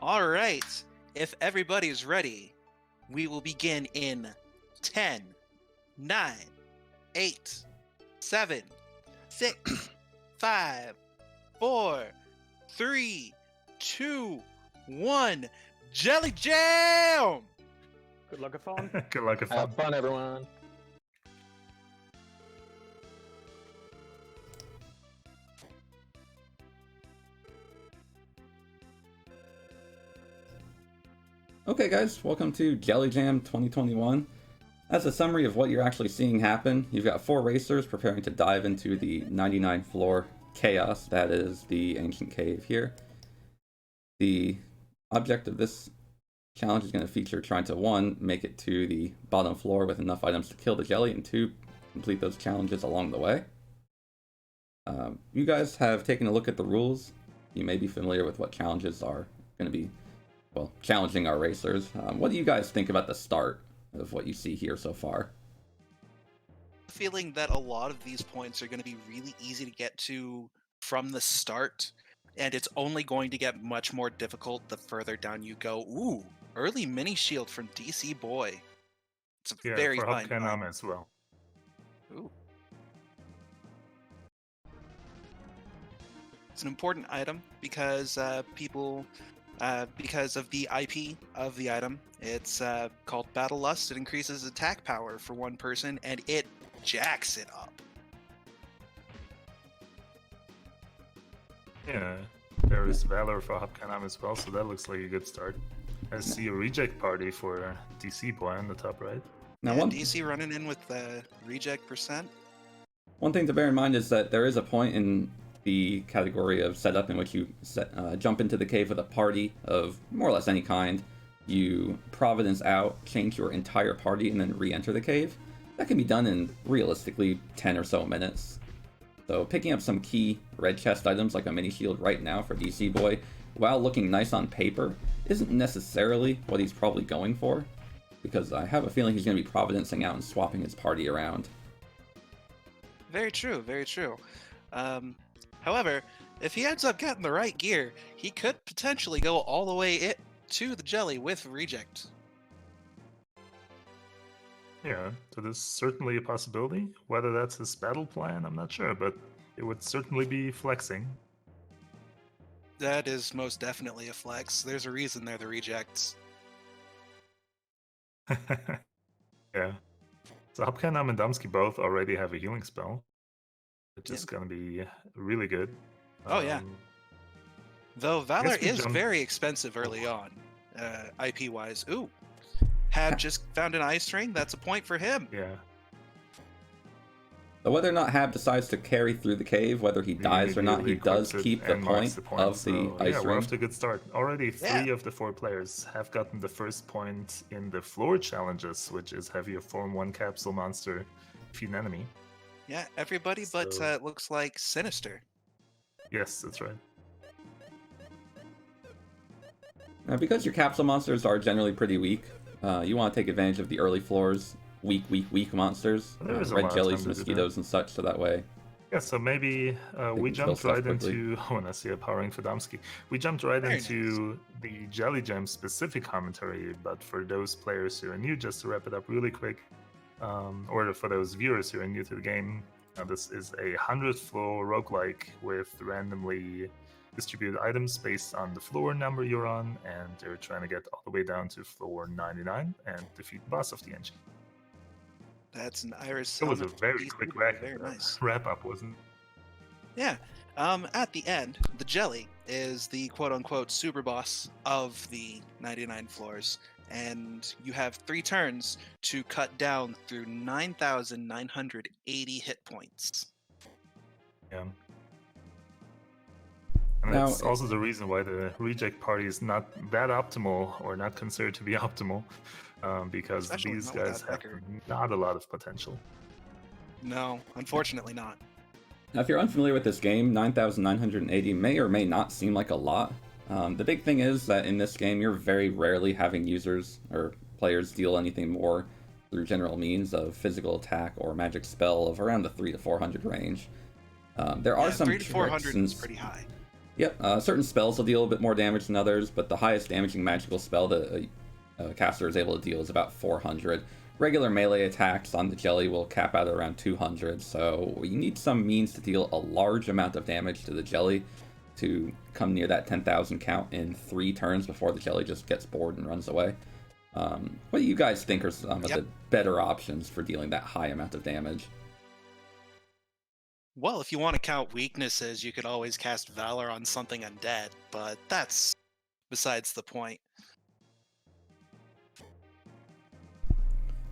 All right. If everybody's ready, we will begin in 10, 9, 8, 7, 6, 5, 4, 3, 2, 1. Jelly Jam! Good luck, have fun. Good luck, have fun. Have fun, everyone. Okay guys, welcome to Jelly Jam 2021. As a summary of what you're actually seeing happen, you've got 4 racers preparing to dive into the 99th floor chaos that is the ancient cave here. The object of this challenge is going to feature trying to 1, make it to the bottom floor with enough items to kill the jelly, and 2, complete those challenges along the way. You guys have taken a look at the rules. You may be familiar with what challenges are going to be, well, challenging our racers. What do you guys think about the start of what you see here so far? Feeling that a lot of these points are going to be really easy to get to from the start, and it's only going to get much more difficult the further down you go. Ooh, early mini shield from DCBoi. It's a very for fine HabKeineName as well. Ooh. It's an important item because because of the IP of the item. It's called Battle Lust. It increases attack power for 1 person, and it jacks it up. Yeah, there is Valor for HabKeineName as well, so that looks like a good start. I see a reject party for DCBoi on the top right. Now, Yeah, DC running in with the reject percent. one thing to bear in mind is that there is a point in the category of setup in which you jump into the cave with a party of more or less any kind. You Providence out, change your entire party, and then re-enter the cave. That can be done in, realistically, 10 or so minutes. So picking up some key red chest items like a mini shield right now for DCBoi, while looking nice on paper, isn't necessarily what he's probably going for, because I have a feeling he's going to be Providencing out and swapping his party around. Very true, very true. However, if he ends up getting the right gear, he could potentially go all the way to the jelly with reject. Yeah, that is certainly a possibility. Whether that's his battle plan, I'm not sure, but it would certainly be flexing. That is most definitely a flex. There's a reason they're the rejects. Yeah. So HabKeineName and Domskee both already have a healing spell, which is going to be really good. Oh, yeah. Though Valor we is jumped- very expensive early on, IP-wise. Ooh. Hab just found an ice ring. That's a point for him. Yeah. But whether or not Hab decides to carry through the cave, whether he dies or not, he does keep the point of the ice we're ring. off to a good start. Already 3 of the 4 players have gotten the first point in the floor challenges, which is have your Form 1 capsule monster defeat an enemy. Yeah, everybody but So- it looks like Sinister. Yes, that's right. Now, because your capsule monsters are generally pretty weak, you want to take advantage of the early floors, weak monsters, There is a lot red of jellies, time to do mosquitoes, and such, so that way. Yeah, so maybe we can kill jumped stuff right quickly. into... Oh, and I see a powering for Domskee. We jumped right Very into the Jelly Jam specific commentary, but for those players who are new, just to wrap it up really quick, or for those viewers who are new to the game, this is a 100th floor roguelike with randomly distributed items based on the floor number you're on, and they're trying to get all the way down to floor 99 and defeat the boss of the engine. That's an Iris. It was a helmet. very These quick people are very nice. wrap up, wasn't it? Yeah. At the end, the jelly is the quote-unquote super boss of the 99 floors, and you have 3 turns to cut down through 9,980 hit points. Yeah. And Now- that's also the reason why the reject party is not that optimal, or not considered to be optimal, because Especially these not guys without have Becker. not a lot of potential. No, unfortunately not. Now, if you're unfamiliar with this game, 9,980 may or may not seem like a lot. The big thing is that in this game, you're very rarely having users or players deal anything more through general means of physical attack or magic spell of around the 300 to 400 range. There are some 3 to 400 tricks is pretty high. Yep, certain spells will deal a bit more damage than others, but the highest damaging magical spell that a caster is able to deal is about 400. Regular melee attacks on the jelly will cap out at around 200, so you need some means to deal a large amount of damage to the jelly to come near that 10,000 count in 3 turns before the jelly just gets bored and runs away. What do you guys think are some of the better options for dealing that high amount of damage? Well, if you want to count weaknesses, you could always cast Valor on something undead, but that's besides the point.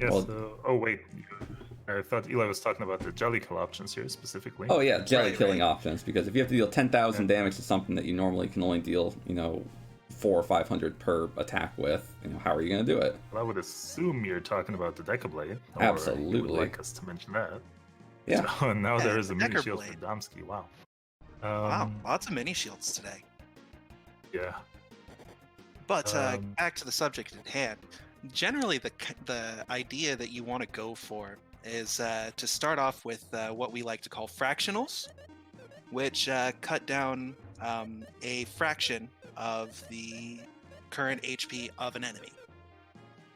Yes. Well- Oh wait, I thought Eli was talking about the jelly kill options here specifically. Oh yeah, jelly Right, killing right. options, because if you have to deal 10,000 damage to something that you normally can only deal, 400 or 500 per attack with, how are you going to do it? Well, I would assume you're talking about the Decablade. Or Absolutely. You would like us to mention that. Yeah. So, and now Yeah, there is a the mini Decker shield for Blade. Domskee. Wow. Wow, lots of mini shields today. Yeah. But Um, back to the subject at hand. Generally, the idea that you want to go for is to start off with what we like to call fractionals, which cut down a fraction of the current HP of an enemy.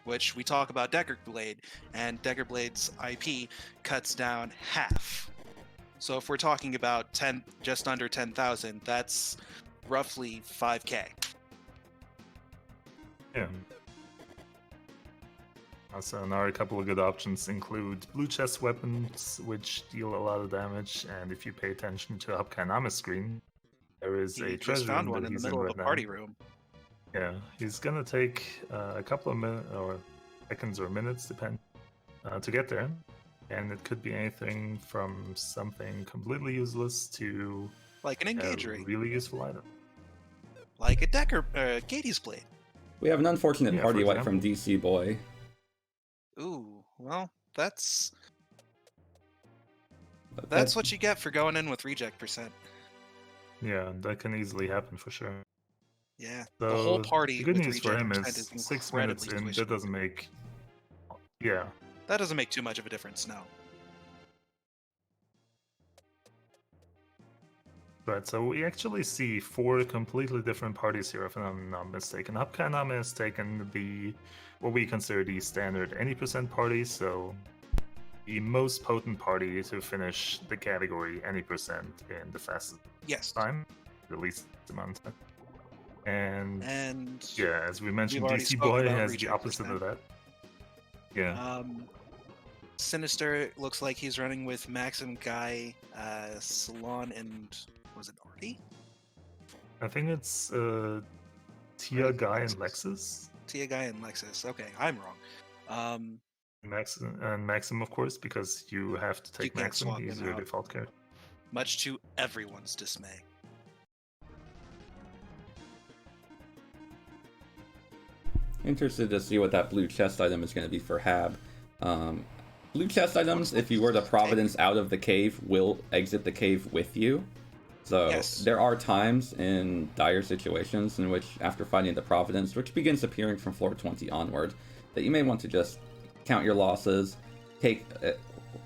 Which we talk about Decker Blade, and Decker Blade's IP cuts down half. So if we're talking about just under 10,000, that's roughly 5k. Yeah. So now a couple of good options include blue chest weapons, which deal a lot of damage, and if you pay attention to HabKeineName screen, there is He a just treasure found room one that in the he's middle of right a now. party room. Yeah, he's gonna take a couple of minutes or seconds or minutes, depend, to get there, and it could be anything from something completely useless to Like an a engage ring. really useful item. Like a Katie's Blade. We have an unfortunate Yeah, party for wipe from DCBoi. Ooh, well, that's That's what you get for going in with reject percent. Yeah, that can easily happen for sure. Yeah, So the whole party the good with news for reject him percent is is 6 minutes incredibly in. squishy. That doesn't make. Yeah, That doesn't make too much of a difference, no. right. So we actually see 4 completely different parties here, if I'm not mistaken. HabKeineName has taken what we consider the standard any percent party, so the most potent party to finish the category any percent in the fastest Yes. time, the least amount of time. And And yeah, as we mentioned, already spoken DCBoi about has the reject opposite of that. Yeah. Sinister looks like he's running with Maxim Guy, Salon, and was it Artie? I think it's Tia Guy and Lexus. Tia Guy and Lexus. Okay, I'm wrong. Maxim, of course, because you have to take can't Maxim. swap He's him your out. default character. Much to everyone's dismay. interested to see what that blue chest item is going to be for Hab. Blue chest items, if you were to Providence out of the cave, will exit the cave with you. So Yes. there are times in dire situations in which, after fighting the Providence, which begins appearing from floor 20 onward, that you may want to just count your losses, take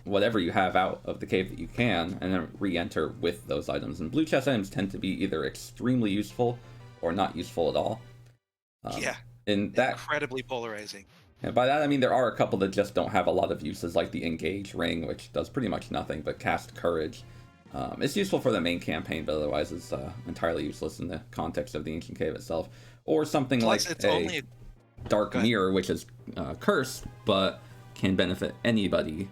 whatever you have out of the cave that you can, and then re-enter with those items. And blue chest items tend to be either extremely useful or not useful at all. Yeah, And that, incredibly polarizing. and by that I mean there are a couple that just don't have a lot of uses, like the Engage Ring, which does pretty much nothing but cast Courage. It's useful for the main campaign, but otherwise it's entirely useless in the context of the Ancient Cave itself. Or something Plus, like it's a only Dark Go ahead. Mirror, which is cursed, but can benefit anybody.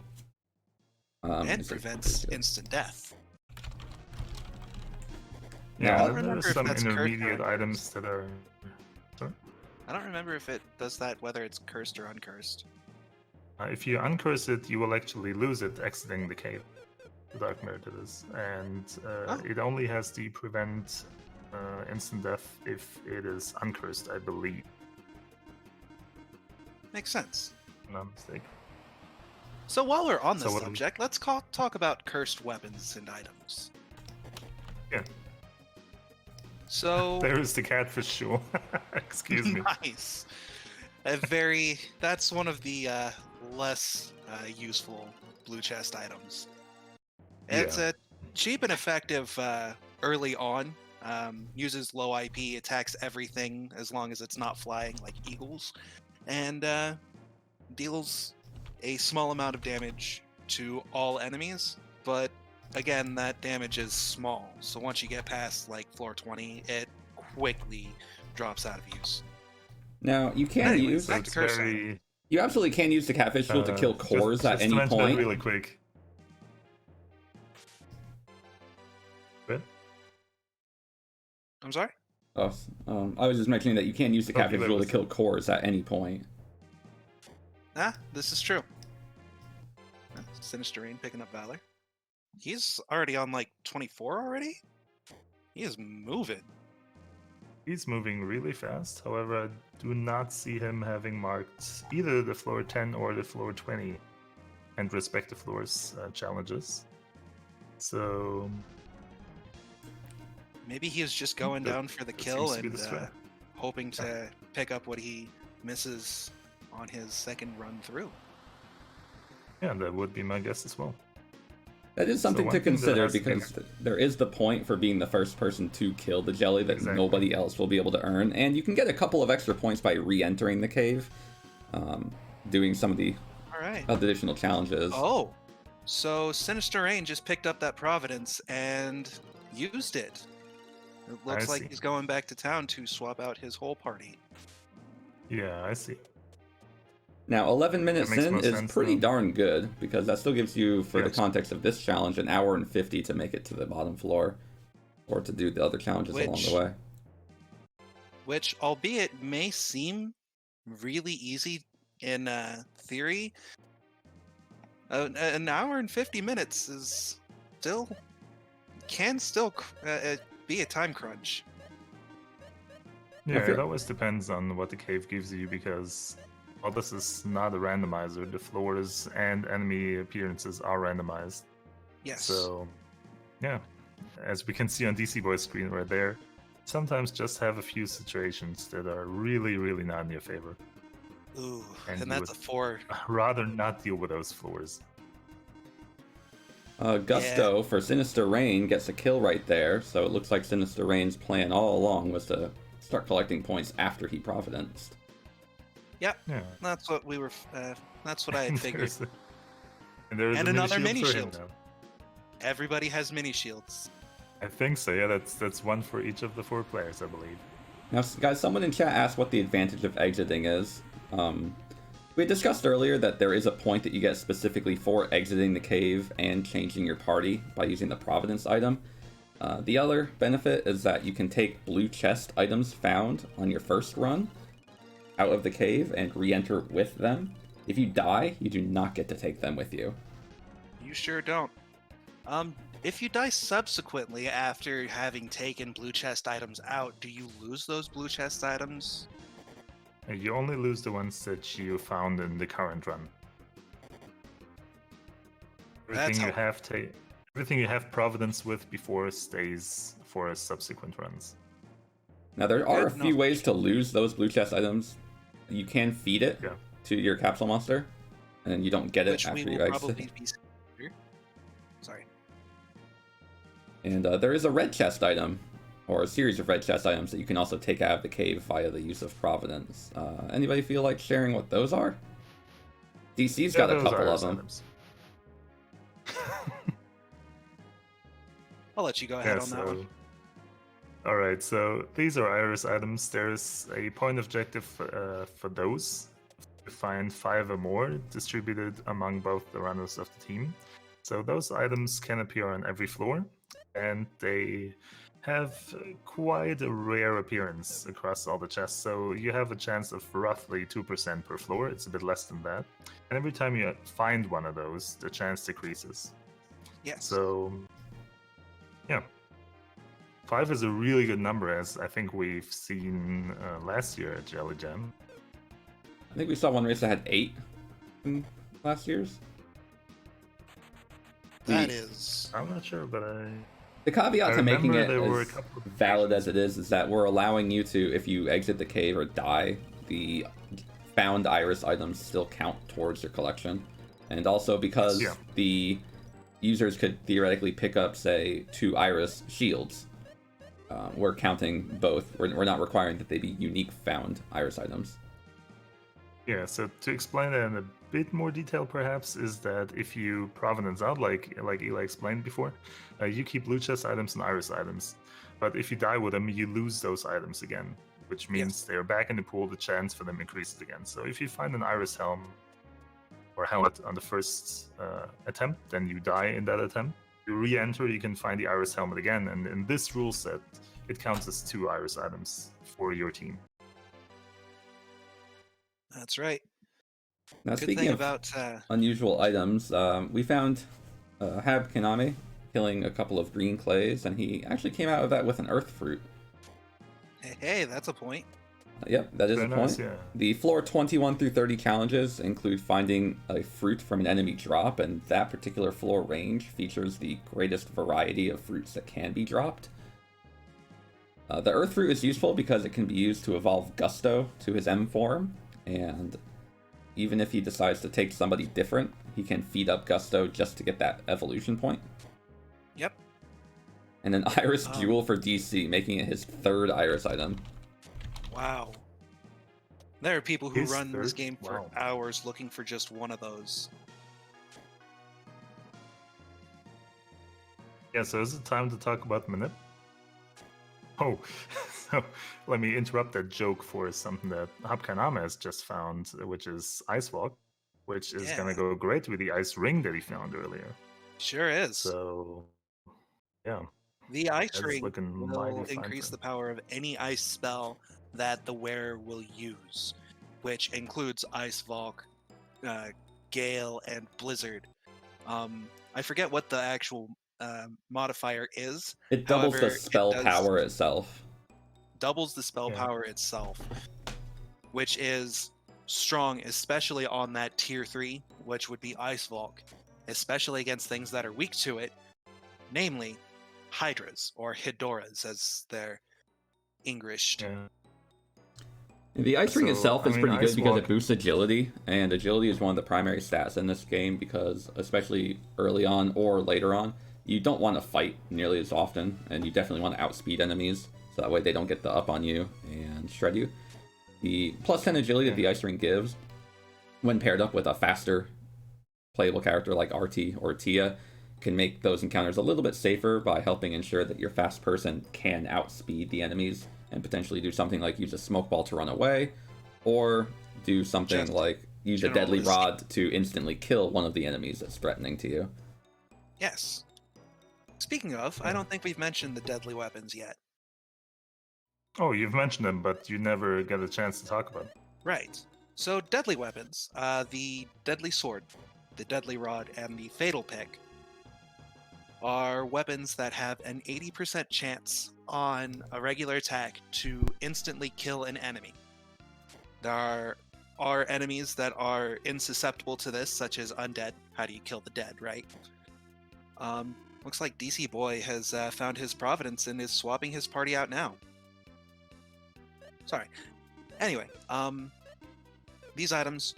and it's prevents pretty good. instant death. Now, Yeah, I and remember there are if some that's cursed or intermediate uncursed. items that are. Sorry? I don't remember if it does that, whether it's cursed or uncursed. If you uncurse it, you will actually lose it exiting the cave. The Dark Mirror, that is. And it only has the prevent instant death if it is uncursed, I believe. Makes sense. If I'm not mistaken. So while we're on So this what do we- subject, let's talk about cursed weapons and items. Yeah. So There is the catfish shoe. Excuse me. nice. That's one of the less useful blue chest items. It's Yeah. a cheap and effective early on Uses low IP, attacks everything as long as it's not flying like eagles, and deals a small amount of damage to all enemies. But again, that damage is small, so once you get past like floor 20, it quickly drops out of use. Now, you can Anyways, use... So back to it's Curse very... You absolutely can use the Catfish Shield to kill cores at just any to mention point. that really quick. Good. I'm sorry? Oh, I was just mentioning that you can use the Catfish you Shield to lose. kill cores at any point. This is true. SinisterRain picking up Valor. He's already on like 24 already? He is moving. He's moving really fast. However, I do not see him having marked either the floor 10 or the floor 20 and respective floors challenges. So Maybe he is just going That- down for the that kill seems to be and the strat. hoping to pick up what he misses on his second run through. yeah, that would be my guess as well. That is something one to thing that consider has to be- because there is the point for being the first person to kill the jelly that Exactly. nobody else will be able to earn, and you can get a couple of extra points by re-entering the cave, doing some of the All right. additional challenges. Oh, so SinisterRain just picked up that Providence and used it. It looks I like see. he's going back to town to swap out his whole party. Yeah, I see. Now, 11 minutes makes in more is sense, pretty though. darn good, because that still gives you, for the Yes. context of this challenge, an hour and 50 to make it to the bottom floor, or to do the other challenges along Which- the way. Which, albeit may seem really easy in theory, an hour and 50 minutes is can still be a time crunch. Yeah, Okay. it always depends on what the cave gives you because while this is not a randomizer, the floors and enemy appearances are randomized. Yes. So, yeah, as we can see on DCBoi's screen right there, sometimes just have a few situations that are really, really not in your favor. Ooh, and and you that's a would- 4. Rather not deal with those floors. Gusto for SinisterRain gets a kill right there, so it looks like SinisterRain's plan all along was to start collecting points after he Providenced. Yeah. That's what we were. That's what I had figured. There's And a another mini mini shield for shield. him now. Everybody has mini shields. I think so. Yeah, that's one for each of the 4 players, I believe. Now, guys, someone in chat asked what the advantage of exiting is. We discussed earlier that there is a point that you get specifically for exiting the cave and changing your party by using the Providence item. The other benefit is that you can take blue chest items found on your first run out of the cave and re-enter with them. If you die, you do not get to take them with you. You sure don't. If you die subsequently after having taken blue chest items out, do you lose those blue chest items? You only lose the ones that you found in the current run. That's Everything you have Providence with before stays for subsequent runs. Now, there are a Good few enough. ways to lose those blue chest items. You can feed it Yeah. to your capsule monster, and you don't get it Which we after will you exit. probably be. Sorry. And there is a red chest item, or a series of red chest items that you can also take out of the cave via the use of Providence. Anybody feel like sharing what those are? DC's got a those couple are of them. items. I'll let you go ahead Yeah, on that one. Alright, so these are Iris items. There's a point objective for those. To find 5 or more distributed among both the runners of the team. So those items can appear on every floor, and they have quite a rare appearance across all the chests. So you have a chance of roughly 2% per floor. It's a bit less than that. And every time you find one of those, the chance decreases. Yes. So, yeah. 5 is a really good number, as I think we've seen last year at Jelly Jam. I think we saw one race that had 8 in last year's. That is. I'm not sure, but The caveat I to making remember it there were a as couple of valid as it is that we're allowing you to, if you exit the cave or die, the found iris items still count towards your collection. And also because Yeah. the users could theoretically pick up, say, 2 iris shields. we're counting both. We're not requiring that they be unique found iris items. Yeah, so to explain that in a bit more detail, perhaps, is that if you provenance out, like Eli explained before, you keep loot chest items and iris items. But if you die with them, you lose those items again, which means they're back in the pool. The chance for them increases again. So if you find an iris helm or helmet on the first attempt, then you die in that attempt. You re-enter, you can find the iris helmet again, and in this rule set, it counts as 2 iris items for your team. That's right. Now, Good speaking thing of about unusual items, we found HabKeineName killing a couple of green clays, and he actually came out of that with an earth fruit. hey, that's a point. Yep, that is Very a point. nice, yeah. The floor 21 through 30 challenges include finding a fruit from an enemy drop, and that particular floor range features the greatest variety of fruits that can be dropped. The earth fruit is useful because it can be used to evolve Gusto to his M form, and even if he decides to take somebody different, he can feed up Gusto just to get that evolution point. Yep. And an Iris Jewel for DC, making it his 3rd Iris item. Wow. There are people who His run this third? game for Wow. hours looking for just one of those. Yeah, so is it time to talk about Manip? Oh, so let me interrupt that joke for something that HabKeineName has just found, which is Ice Walk, which is going Yeah. to go great with the ice ring that he found earlier. Sure is. So, yeah. The ice that's ring looking will mighty fine increase for the him. power of any ice spell that the wearer will use, which includes Ice Valk, Gale, and Blizzard. I forget what the actual modifier is. It doubles the However, spell it does power itself. doubles the spell Yeah. power itself, which is strong, especially on that tier 3, which would be Ice Valk, especially against things that are weak to it, namely Hydras, or Hidoras as they're Englished. Yeah. The Ice Ring So, itself I is mean, pretty good Ice because Walk- it boosts agility, and agility is one of the primary stats in this game because, especially early on or later on, you don't want to fight nearly as often, and you definitely want to outspeed enemies, so that way they don't get the up on you and shred you. The plus 10 agility that the Ice Ring gives, when paired up with a faster playable character like RT or Tia, can make those encounters a little bit safer by helping ensure that your fast person can outspeed the enemies and potentially do something like use a smoke ball to run away, or do something Just like use a general deadly escape. rod to instantly kill one of the enemies that's threatening to you. Yes. Speaking of, I don't think we've mentioned the deadly weapons yet. Oh, you've mentioned them, but you never get a chance to talk about them. Right. So, deadly weapons. The deadly sword, the deadly rod, and the fatal pick are weapons that have an 80% chance on a regular attack to instantly kill an enemy. There are enemies that are insusceptible to this, such as undead. How do you kill the dead, right? Looks like DCBoi has found his providence and is swapping his party out now. Sorry. Anyway, these items,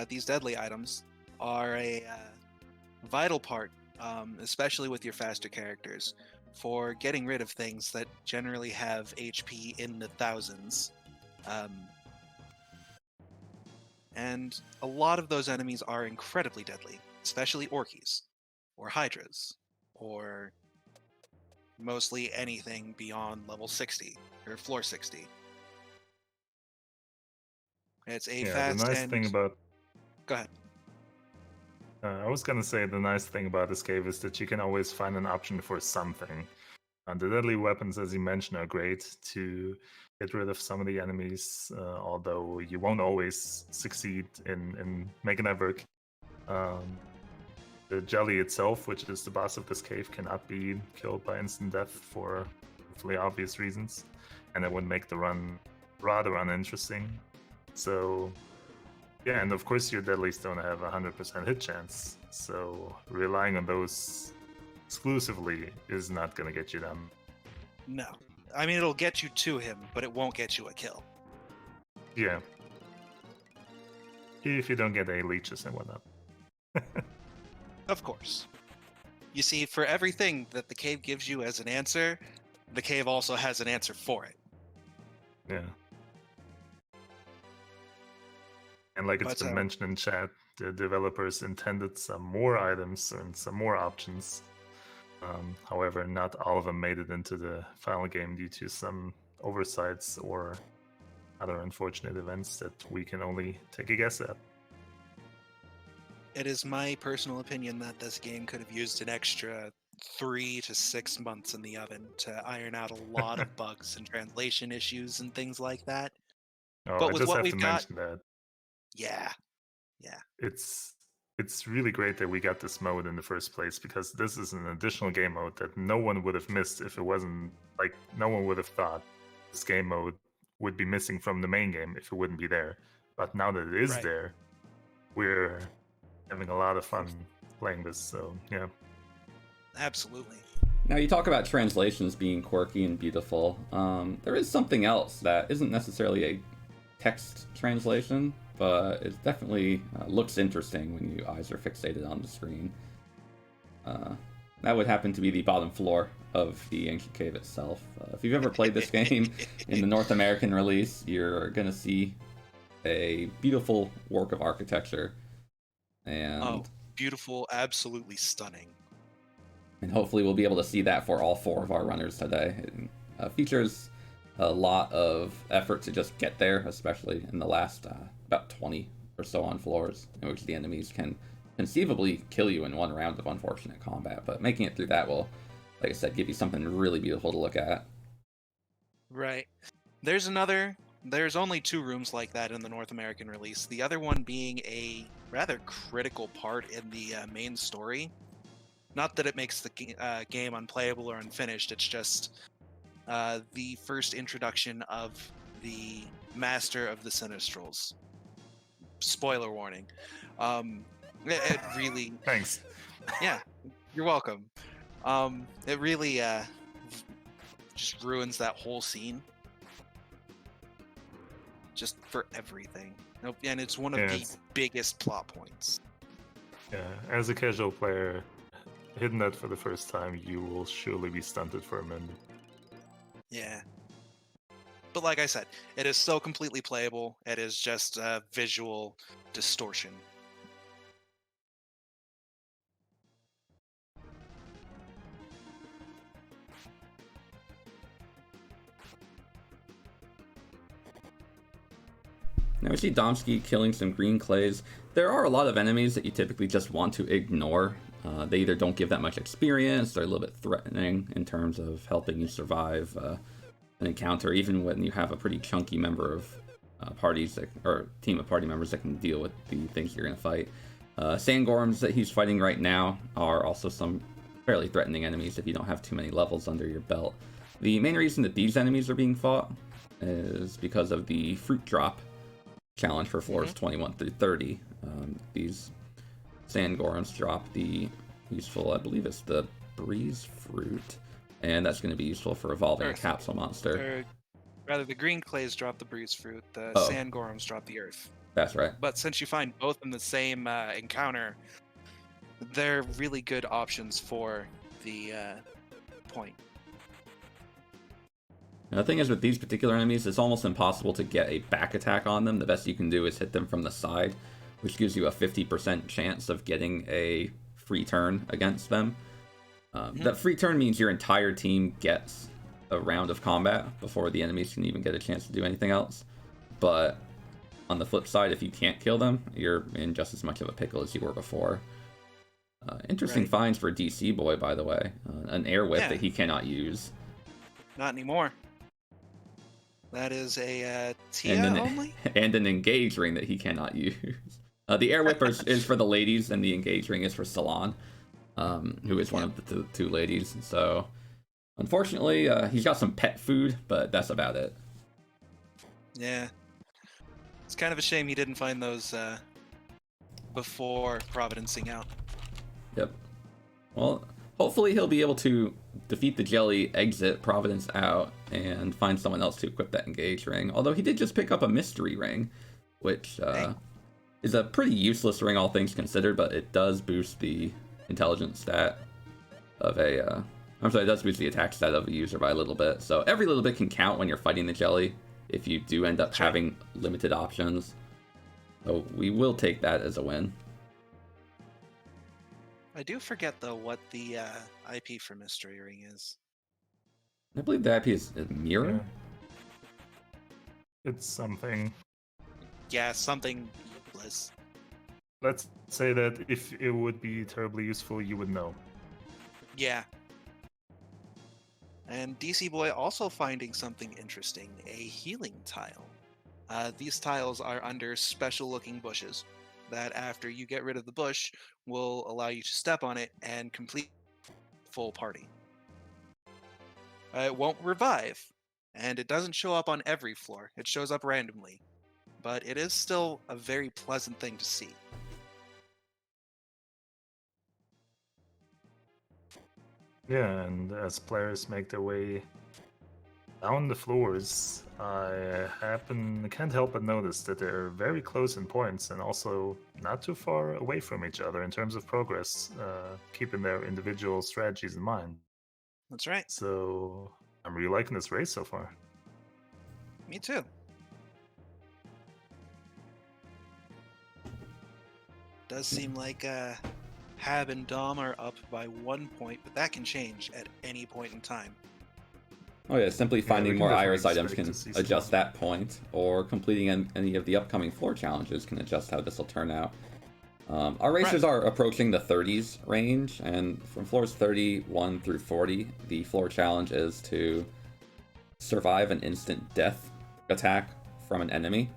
these deadly items, are a vital part, especially with your faster characters, for getting rid of things that generally have HP in the thousands. And a lot of those enemies are incredibly deadly, especially Orkies, or Hydras, or mostly anything beyond level 60, or floor 60. It's a Yeah, fast the nice and... thing about Go ahead. I was gonna say the nice thing about this cave is that you can always find an option for something. And the deadly weapons, as you mentioned, are great to get rid of some of the enemies, although you won't always succeed in making that work. The jelly itself, which is the boss of this cave, cannot be killed by instant death for hopefully obvious reasons, and it would make the run rather uninteresting. So, yeah, and of course your deadlies don't have a 100% hit chance, so relying on those exclusively is not going to get you them. No. I mean, it'll get you to him, but it won't get you a kill. Yeah. If you don't get any leeches and whatnot. Of course. You see, for everything that the cave gives you as an answer, the cave also has an answer for it. Yeah. And like it's But, been mentioned in chat, the developers intended some more items and some more options. However, not all of them made it into the final game due to some oversights or other unfortunate events that we can only take a guess at. It is my personal opinion that this game could have used an extra 3 to 6 months in the oven to iron out a lot of bugs and translation issues and things like that. Oh, But I with just what have we've to got, mention that yeah. it's really great that we got this mode in the first place, because this is an additional game mode that no one would have missed if it wasn't like no one would have thought this game mode would be missing from the main game if it wouldn't be there. But now that it is Right. there, we're having a lot of fun playing this. So yeah. Absolutely. Now, you talk about translations being quirky and beautiful. There is something else that isn't necessarily a text translation, but it definitely looks interesting when your eyes are fixated on the screen. That would happen to be the bottom floor of the ancient cave itself. If you've ever played this game in the North American release, you're going to see a beautiful work of architecture. And Oh, beautiful, absolutely stunning. And hopefully we'll be able to see that for all 4 of our runners today. It features a lot of effort to just get there, especially in the last about 20 or so on floors, in which the enemies can conceivably kill you in one round of unfortunate combat. But making it through that will, like I said, give you something really beautiful to look at. Right. There's only 2 rooms like that in the North American release. The other one being a rather critical part in the main story. Not that it makes the game unplayable or unfinished, it's just the first introduction of the Master of the Sinistrals. Spoiler warning. It really... Thanks. Yeah, you're welcome. It really just ruins that whole scene. Just for everything. Nope, and it's one of the biggest plot points. Yeah, as a casual player, hitting that for the first time, you will surely be stunted for a minute. Yeah. But like I said, it is so completely playable. It is just visual distortion. Now we see Domskee killing some green clays. There are a lot of enemies that you typically just want to ignore. They either don't give that much experience, they're a little bit threatening in terms of helping you survive an encounter, even when you have a pretty chunky member of parties or team of party members that can deal with the things you're going to fight. Sandgorms that he's fighting right now are also some fairly threatening enemies if you don't have too many levels under your belt. The main reason that these enemies are being fought is because of the fruit drop challenge for floors 21 through 30. These Sandgorms drop the useful, I believe it's the breeze fruit, and that's going to be useful for evolving a capsule monster. Or rather, the green clays drop the breeze fruit, the Sandgorms drop the earth. That's right. But since you find both in the same encounter, they're really good options for the point. Now, the thing is, with these particular enemies, it's almost impossible to get a back attack on them. The best you can do is hit them from the side, which gives you a 50% chance of getting a free turn against them. That free turn means your entire team gets a round of combat before the enemies can even get a chance to do anything else. But on the flip side, if you can't kill them, you're in just as much of a pickle as you were before. Interesting finds for DCBoi, by the way. An air whip that he cannot use. Not anymore. That is a Tia only? And an engage ring that he cannot use. The air whip is for the ladies, and the engage ring is for Salon, who is one of the 2 ladies. So, unfortunately, he's got some pet food, but that's about it. Yeah. It's kind of a shame he didn't find those before Providencing out. Yep. Well, hopefully he'll be able to defeat the jelly, exit Providence out, and find someone else to equip that engage ring. Although he did just pick up a mystery ring, which is a pretty useless ring all things considered, but it does boost the intelligence stat of a I'm sorry, it does boost the attack stat of a user by a little bit. So every little bit can count when you're fighting the jelly if you do end up That's right. having limited options. So we will take that as a win. I do forget, though, what the IP for Mystery Ring is. I believe the IP is Mirror. Yeah. It's something. Yeah, something useless. Let's say that if it would be terribly useful, you would know. Yeah. And DCBoi also finding something interesting, a healing tile. These tiles are under special-looking bushes that, after you get rid of the bush, will allow you to step on it and complete full party. It won't revive, and it doesn't show up on every floor. It shows up randomly, but it is still a very pleasant thing to see. Yeah, and as players make their way down the floors, I can't help but notice that they're very close in points and also not too far away from each other in terms of progress, keeping their individual strategies in mind. That's right. So I'm really liking this race so far. Me too. Does seem like Hab and Dom are up by 1 point, but that can change at any point in time. Oh yeah, simply we finding can more definitely Iris items expect can to see some adjust more. that point, or completing any of the upcoming floor challenges can adjust how this will turn out. Our racers are approaching the 30s range, and from floors 31 through 40, the floor challenge is to survive an instant death attack from an enemy.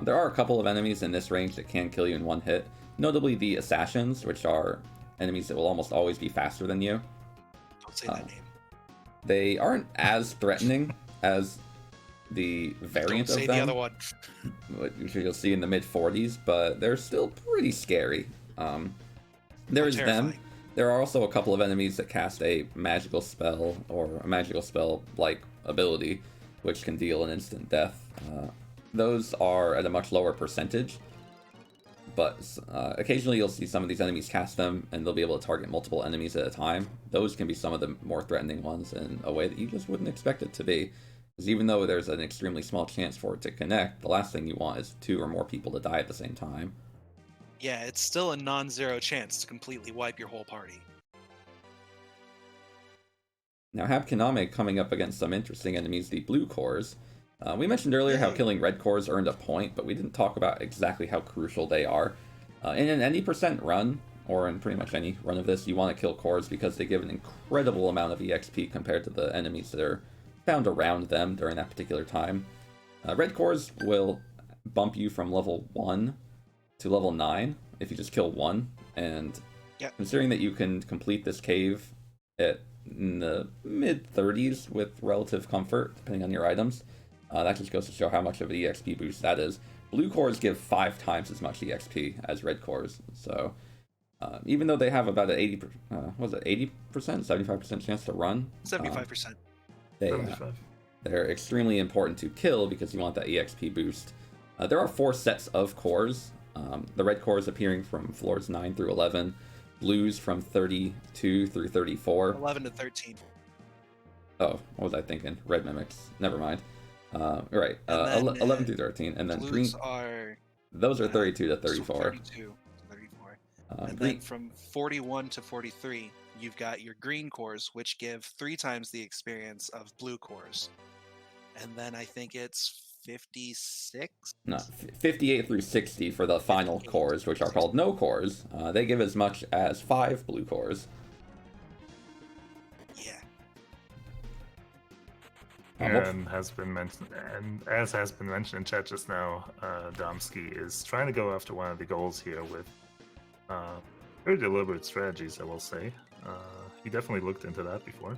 There are a couple of enemies in this range that can kill you in one hit, notably the Assassins, which are enemies that will almost always be faster than you. Don't say that name. They aren't as threatening as the variant Don't say of them, the other one. which you'll see in the mid 40s, but they're still pretty scary. There is them. Terrifying. There are also a couple of enemies that cast a magical spell or a magical spell like ability, which can deal an instant death. Those are at a much lower percentage, but occasionally you'll see some of these enemies cast them, and they'll be able to target multiple enemies at a time. Those can be some of the more threatening ones in a way that you just wouldn't expect it to be. Because even though there's an extremely small chance for it to connect, the last thing you want is 2 or more people to die at the same time. Yeah, it's still a non-zero chance to completely wipe your whole party. Now, HabKeineName coming up against some interesting enemies, the blue cores. We mentioned earlier how Yay. killing red cores earned a point, but we didn't talk about exactly how crucial they are. In an any percent run, or in pretty much any run of this, you want to kill cores because they give an incredible amount of EXP compared to the enemies that are found around them during that particular time. Red cores will bump you from level 1 to level 9 if you just kill one, and Yep. considering that you can complete this cave in the mid 30s with relative comfort, depending on your items, that just goes to show how much of an EXP boost that is. Blue cores give 5 times as much EXP as red cores, so even though they have about an 80%, 75% chance to run, 75%. they, 75. they're extremely important to kill because you want that EXP boost. There are 4 sets of cores. The red cores appearing from floors 9 through 11, blues from 32 through 34. 11 to 13. Oh, what was I thinking? Red mimics. Never mind. Right. And then, 11 through 13, and then Blues green. are Those are 32 to 34. 32 to 34. And Green. then from 41 to 43, you've got your green cores, which give 3 times the experience of blue cores. And then I think it's 56? No, 58 through 60 for the final 58. cores, which are called no cores. They give as much as 5 blue cores. Yeah. And as has been mentioned in chat just now, Domskee is trying to go after one of the goals here with very deliberate strategies, I will say. He definitely looked into that before.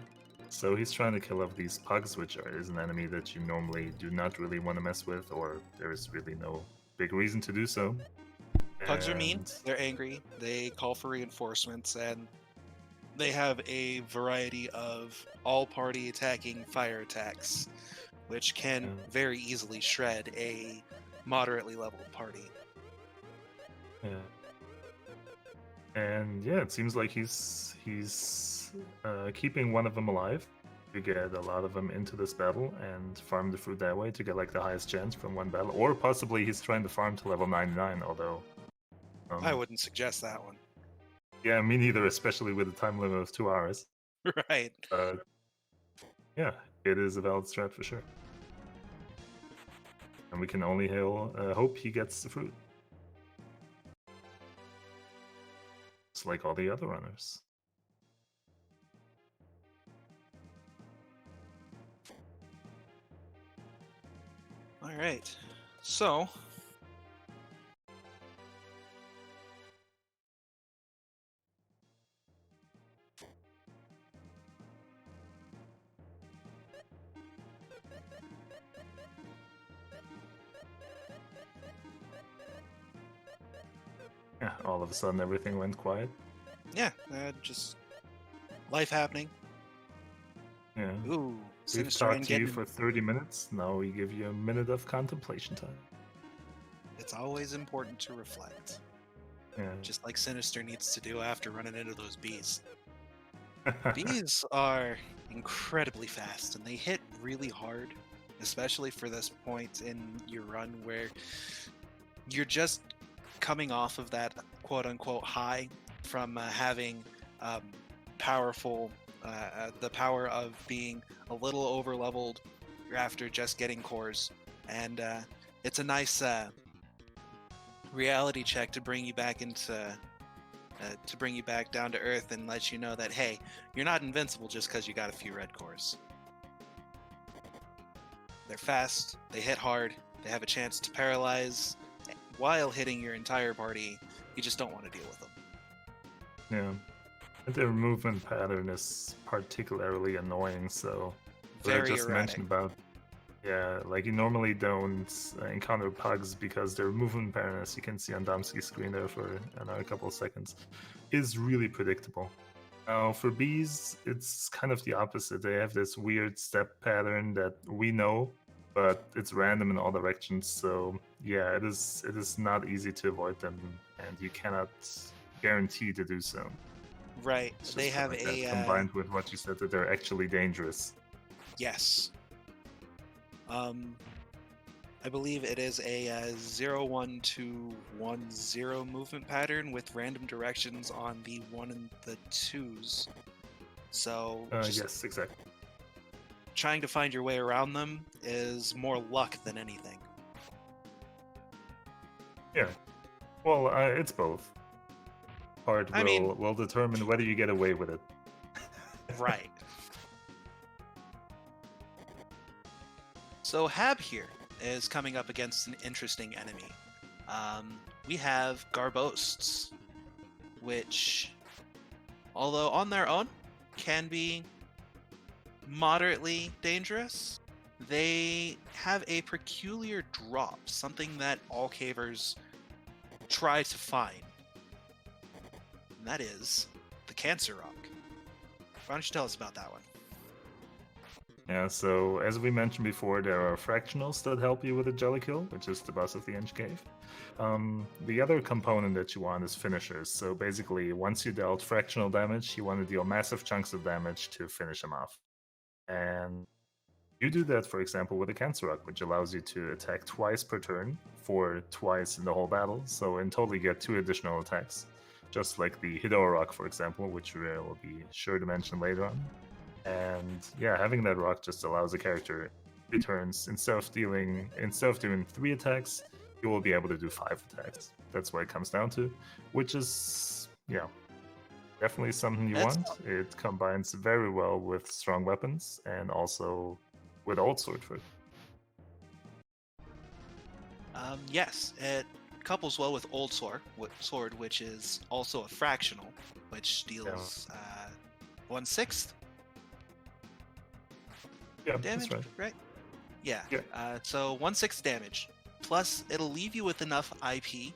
So he's trying to kill off these pugs, which is an enemy that you normally do not really want to mess with, or there's really no big reason to do so. Pugs are mean, And- they're angry, they call for reinforcements, and they have a variety of all-party attacking fire attacks, which can very easily shred a moderately leveled party. Yeah. And yeah, it seems like he's keeping one of them alive. You get a lot of them into this battle and farm the fruit that way to get like the highest chance from one battle. Or possibly he's trying to farm to level 99, although... I wouldn't suggest that one. Yeah, me neither, especially with a time limit of 2 hours. Right. Yeah, it is a valid strat for sure. And we can only hope he gets the fruit. Just like all the other runners. All right. So, Yeah, all of a sudden everything went quiet. yeah, just life happening. Yeah. Ooh, We've SinisterRain talked to you getting... for 30 minutes. Now we give you a minute of contemplation time. It's always important to reflect, Yeah. just like Sinister needs to do after running into those bees. Bees are incredibly fast, and they hit really hard, especially for this point in your run where you're just coming off of that quote-unquote high from having powerful, the power of being a little over-leveled after just getting cores, and it's a nice reality check to bring you back into to bring you back down to earth and let you know that, hey, you're not invincible just because you got a few red cores. They're fast, they hit hard, they have a chance to paralyze while hitting your entire party. You just don't want to deal with them. Yeah. And their movement pattern is particularly annoying, so what I Very just erratic. mentioned about, yeah, like you normally don't encounter pugs because their movement pattern, as you can see on Domskee's screen there for another couple of seconds, is really predictable. Now for bees, it's kind of the opposite. They have this weird step pattern that we know, but it's random in all directions. So yeah, it is not easy to avoid them, and you cannot guarantee to do so. Right. It's They just have like that, a combined with what you said, that they're actually dangerous. yes. I believe it is a 0-1-2-1-0 movement pattern with random directions on the 1 and the 2s. So just Yes, exactly. trying to find your way around them is more luck than anything. Yeah. Well, it's both. Part I mean- will determine whether you get away with it. Right. So Hab here is coming up against an interesting enemy. We have Garbosts, which, although on their own, can be moderately dangerous. They have a peculiar drop, something that all cavers try to find. And that is the Cancer Rock. Why don't you tell us about that one? Yeah, so as we mentioned before, there are fractionals that help you with a Jelly Kill, which is the boss of the Inch Cave. The other component that you want is finishers. So basically, once you dealt fractional damage, you want to deal massive chunks of damage to finish him off. And you do that, for example, with a Cancer Rock, which allows you to attack twice per turn for twice in the whole battle. So in total, you get 2 additional attacks, just like the Hidora Rock, for example, which we'll be sure to mention later on. And yeah, having that rock just allows the character 3 turns. Instead of doing 3 attacks, you will be able to do 5 attacks. That's what it comes down to, which is, yeah, definitely something you want. It combines very well with strong weapons and also with Old Sword Foot. Yes, it couples well with Old Sword, which is also a fractional, which deals 1/6 Yeah, damage, that's right. right? Yeah. Yeah. So 1/6 damage. Plus, it'll leave you with enough IP,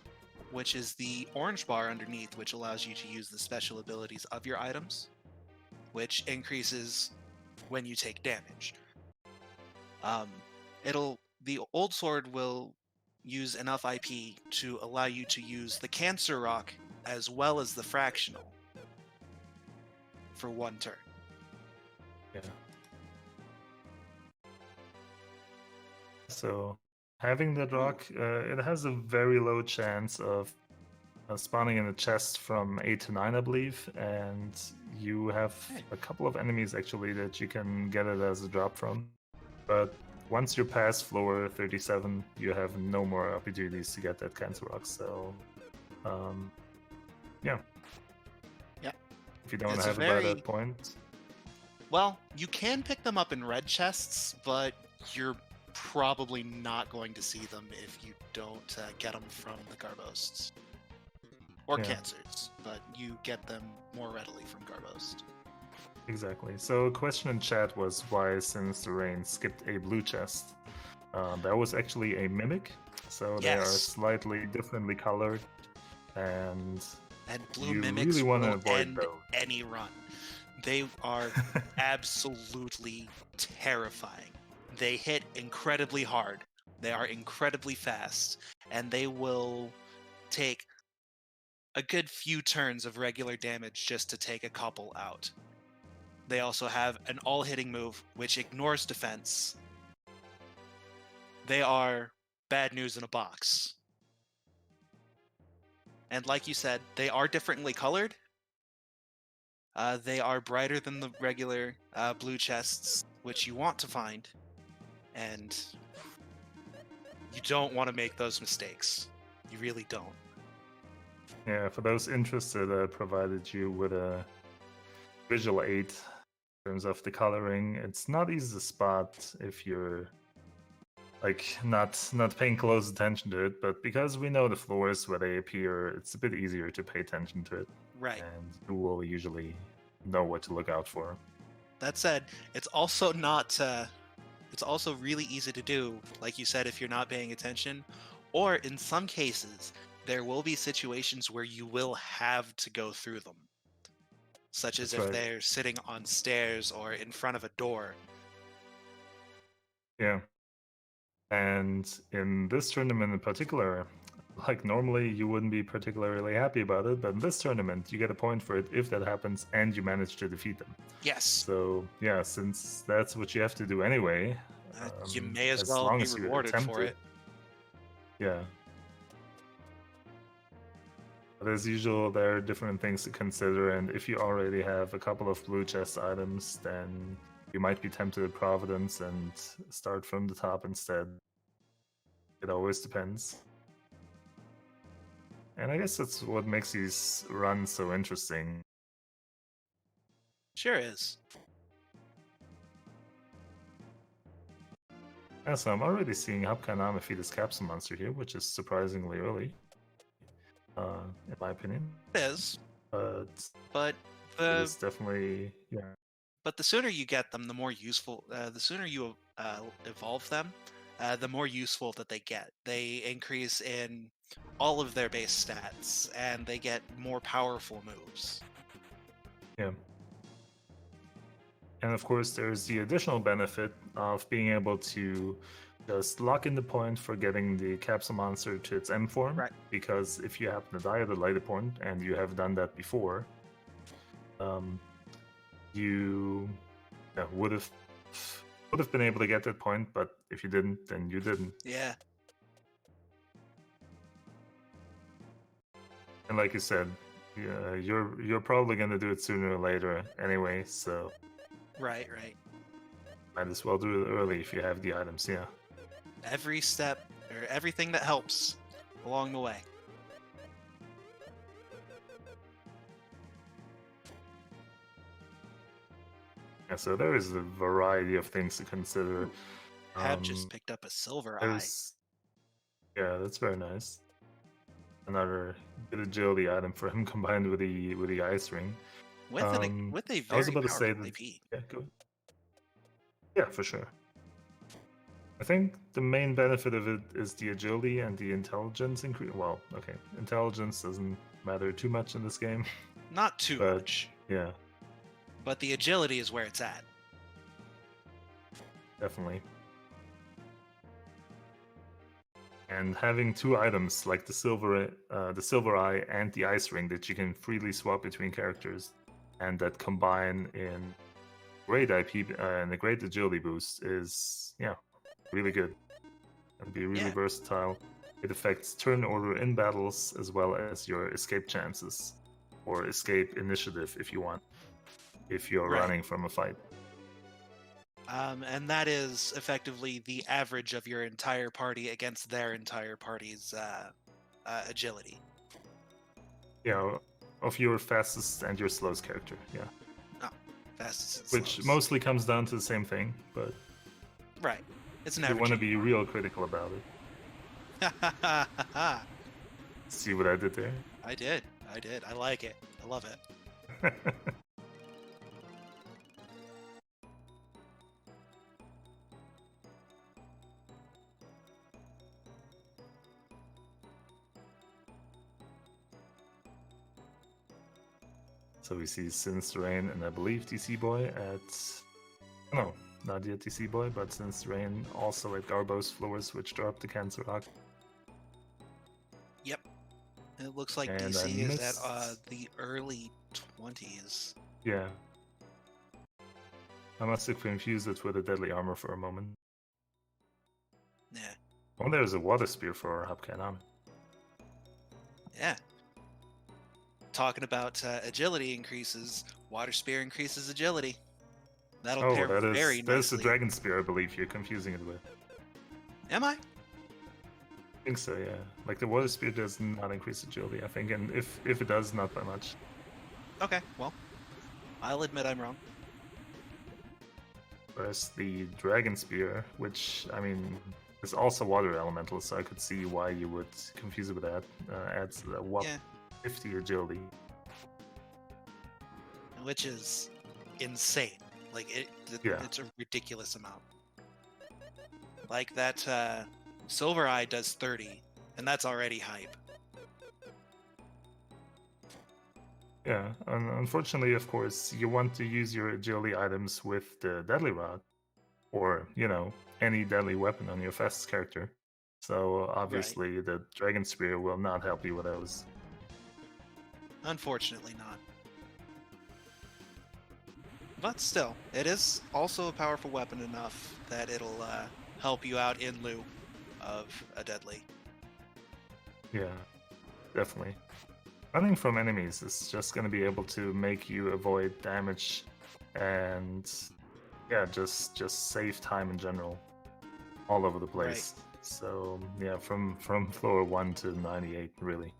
which is the orange bar underneath, which allows you to use the special abilities of your items, which increases when you take damage. The Old Sword will use enough IP to allow you to use the Cancer Rock as well as the fractional. for 1 turn. Yeah. So having that rock, it has a very low chance of spawning in a chest from 8 to 9, I believe, and you have a couple of enemies actually that you can get it as a drop from. But once you're past floor 37, you have no more opportunities to get that cancel rock. So, yeah. Yeah. If you don't It's have it by that point, well, you can pick them up in red chests, but you're probably not going to see them if you don't get them from the Garbosts. Or Yeah. Cancers, but you get them more readily from Garbost. exactly. So a question in chat was why SinisterRain skipped a blue chest. That was actually a mimic, so they are Yes. slightly differently colored, and blue you mimics really want to will avoid end those. any run. They are absolutely terrifying. They hit incredibly hard. They are incredibly fast, and they will take a good few turns of regular damage just to take a couple out. They also have an all-hitting move, which ignores defense. They are bad news in a box. And like you said, they are differently colored. They are brighter than the regular blue chests, which you want to find. And you don't want to make those mistakes. You really don't. Yeah, for those interested, I provided you with a visual aid in terms of the coloring. It's not easy to spot if you're like not paying close attention to it, but because we know the floors where they appear, it's a bit easier to pay attention to it. Right. And you will usually know what to look out for. That said, it's also not. It's also really easy to do, like you said, if you're not paying attention. Or in some cases, there will be situations where you will have to go through them, such as That's if right. they're sitting on stairs or in front of a door. Yeah. And in this tournament in particular, like normally you wouldn't be particularly happy about it, but in this tournament you get a point for it if that happens and you manage to defeat them. Yes. So yeah, since that's what you have to do anyway, You may as well long be as you rewarded attempt for it. Yeah. But as usual, there are different things to consider, and if you already have a couple of blue chest items, then you might be tempted at Providence and start from the top instead. It always depends. And I guess that's what makes these runs so interesting. Sure is. Yeah, so I'm already seeing HabKeineName feed his capsule monster here, which is surprisingly early, in my opinion. It is. But the it's definitely, yeah. But the sooner you get them, the more useful. The sooner you evolve them, the more useful that they get. They increase in all of their base stats, and they get more powerful moves. Yeah. And of course, there's the additional benefit of being able to just lock in the point for getting the capsule monster to its M form. Right. Because if you happen to die at a later point, and you have done that before, you would have been able to get that point, but if you didn't, then you didn't. Yeah. And like you said, you're probably gonna do it sooner or later anyway, so Right. might as well do it early if you have the items, yeah. Every step, or everything that helps along the way. Yeah, so there is a variety of things to consider. Have just picked up a silver eye. Yeah, that's very nice. Another good agility item for him combined with the ice ring. With a very I was about to say powerful that. AP. Yeah, go ahead. Yeah, for sure. I think the main benefit of it is the agility and the intelligence increase. Well, okay, intelligence doesn't matter too much in this game. Not too But, much, yeah, but the agility is where it's at. definitely. And having two items like the silver eye and the ice ring that you can freely swap between characters and that combine in great IP and a great agility boost is really good and be really versatile. It affects turn order in battles as well as your escape chances or escape initiative if you want, if you're running from a fight. And that is effectively the average of your entire party against their entire party's agility. Yeah, of your fastest and your slowest character. Yeah. Oh, fastest and Which slowest. mostly comes down to the same thing, but Right. It's an you average. want to be real critical about it. See what I did there? I did. I like it. I love it. So we see SinisterRain and I believe DCBoi at... No, not yet DCBoi, but SinisterRain also at Garbo's floors, which dropped the Cancer Rock. Yep. It looks like And DC I is missed- at the early 20s. Yeah. I must have confused it with a Deadly Armor for a moment. Yeah. Oh, there's a Water Spear for HabKeineName. Yeah. Talking about agility increases, Water Spear increases agility. That'll Oh, pair very that's the nicely. Dragon Spear, I believe you're confusing it with. Am I? I think so, yeah. Like the Water Spear does not increase agility, I think, and if it does, not by much. Okay, well, I'll admit I'm wrong. Whereas the Dragon Spear, which, I mean, is also water elemental, so I could see why you would confuse it with that, adds a whoop 50 agility. Which is insane. Like, it's a ridiculous amount. Like, that Silver Eye does 30, and that's already hype. Yeah, unfortunately, of course, you want to use your agility items with the Deadly Rod, or, any deadly weapon on your fastest character. So, obviously, the Dragon Spear will not help you with those. Unfortunately not. But still, it is also a powerful weapon enough that it'll help you out in lieu of a deadly. Yeah, definitely. Running from enemies is just going to be able to make you avoid damage and, just save time in general all over the place. So, yeah, from floor 1 to 98, really.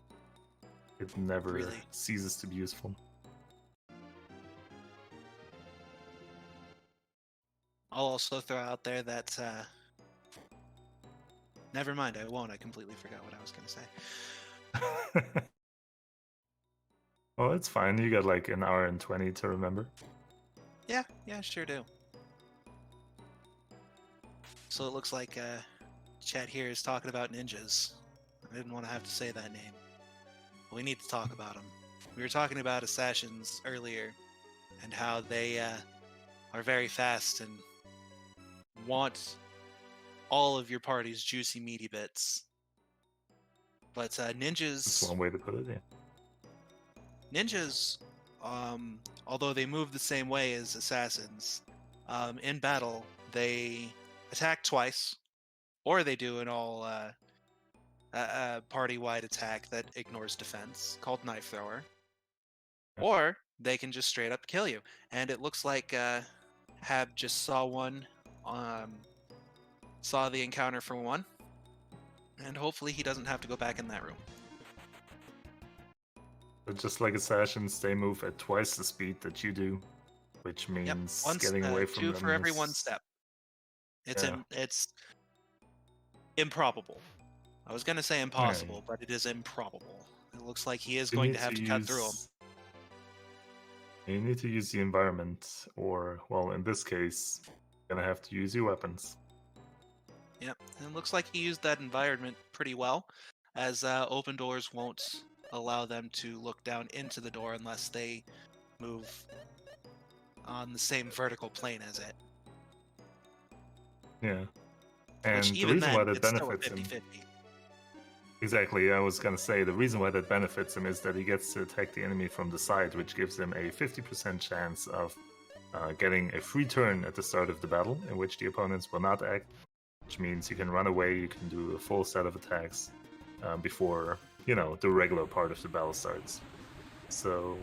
It never ceases to be useful. I'll also throw out there that... Never mind, I won't. I completely forgot what I was going to say. Well, it's fine. You got like an hour and 20 to remember. Yeah, sure do. So it looks like Chad here is talking about ninjas. I didn't want to have to say that name. But we need to talk about them. We were talking about assassins earlier and how they are very fast and want all of your party's juicy meaty bits. But ninjas... That's one way to put it, yeah. Ninjas, although they move the same way as assassins, in battle, they attack twice, or they do an all party-wide attack that ignores defense, called Knife Thrower, or they can just straight up kill you. And it looks like Hab just saw the encounter for one, and hopefully he doesn't have to go back in that room. But just like assassins, they move at twice the speed that you do, which means getting away from them. 2 for every 1 step. It's improbable. I was gonna say impossible, but it is improbable. It looks like he is going to have to cut through them. You need to use the environment, or, well, in this case, you're gonna have to use your weapons. Yep, and it looks like he used that environment pretty well, as open doors won't allow them to look down into the door unless they move on the same vertical plane as it. Yeah. And Which the even reason then, why that it's still a benefits him 50-50. Exactly, I was gonna say the reason why that benefits him is that he gets to attack the enemy from the side, which gives him a 50% chance of getting a free turn at the start of the battle, in which the opponents will not act, which means you can run away, you can do a full set of attacks before, the regular part of the battle starts. So,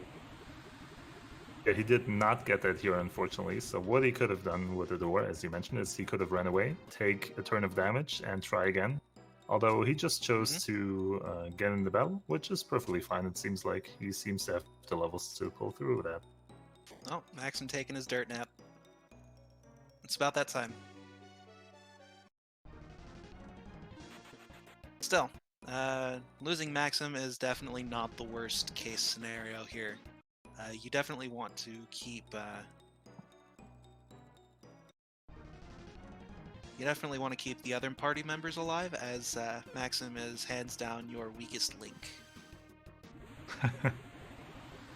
yeah, he did not get that here, unfortunately. So what he could have done with the door, as you mentioned, is he could have run away, take a turn of damage, and try again. Although he just chose to get in the battle, which is perfectly fine. It seems like he seems to have the levels to pull through with that. Oh, Maxim taking his dirt nap. It's about that time. Still, losing Maxim is definitely not the worst case scenario here. You definitely want to keep. You definitely want to keep the other party members alive, as Maxim is hands down your weakest link.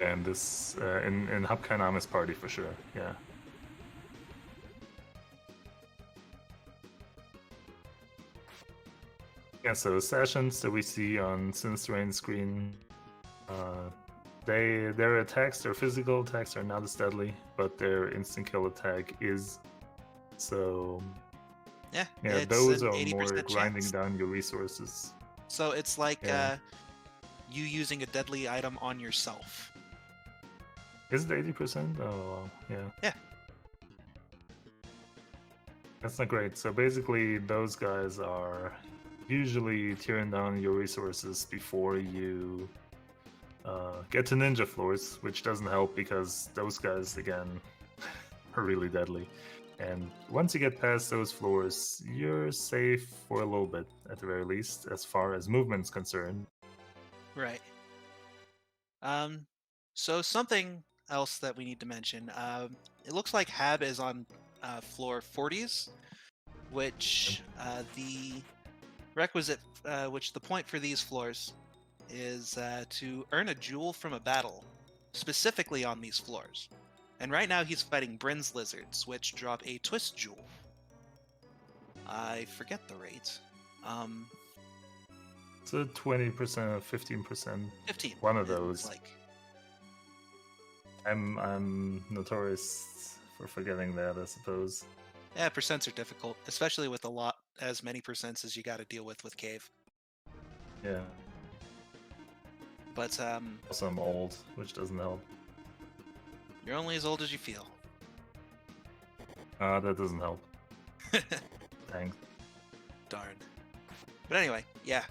And this in HabKeineName's party for sure. Yeah. Yeah. So sessions that we see on SinisterRain's screen. Their attacks, their physical attacks are not as deadly, but their instant kill attack is. So Yeah, those an are 80% more grinding chance. down your resources. So it's like Yeah. you using a deadly item on yourself. Is it 80%? Oh, yeah. Yeah. That's not great. So basically, those guys are usually tearing down your resources before you get to ninja floors, which doesn't help because those guys, again, are really deadly. And once you get past those floors, you're safe for a little bit, at the very least, as far as movement's concerned. Right. So something else that we need to mention. It looks like Hab is on floor 40s, which the requisite, which the point for these floors is to earn a jewel from a battle, specifically on these floors. And right now he's fighting Bryn's lizards, which drop a twist jewel. I forget the rate. It's a 20%, 15%. 15. One of it looks those. Like. I'm notorious for forgetting that, I suppose. Yeah, percents are difficult, especially with as many percents as you got to deal with Cave. Yeah. But Also, I'm old, which doesn't help. you're only as old as you feel. That doesn't help. Thanks. Darn. But anyway, yeah.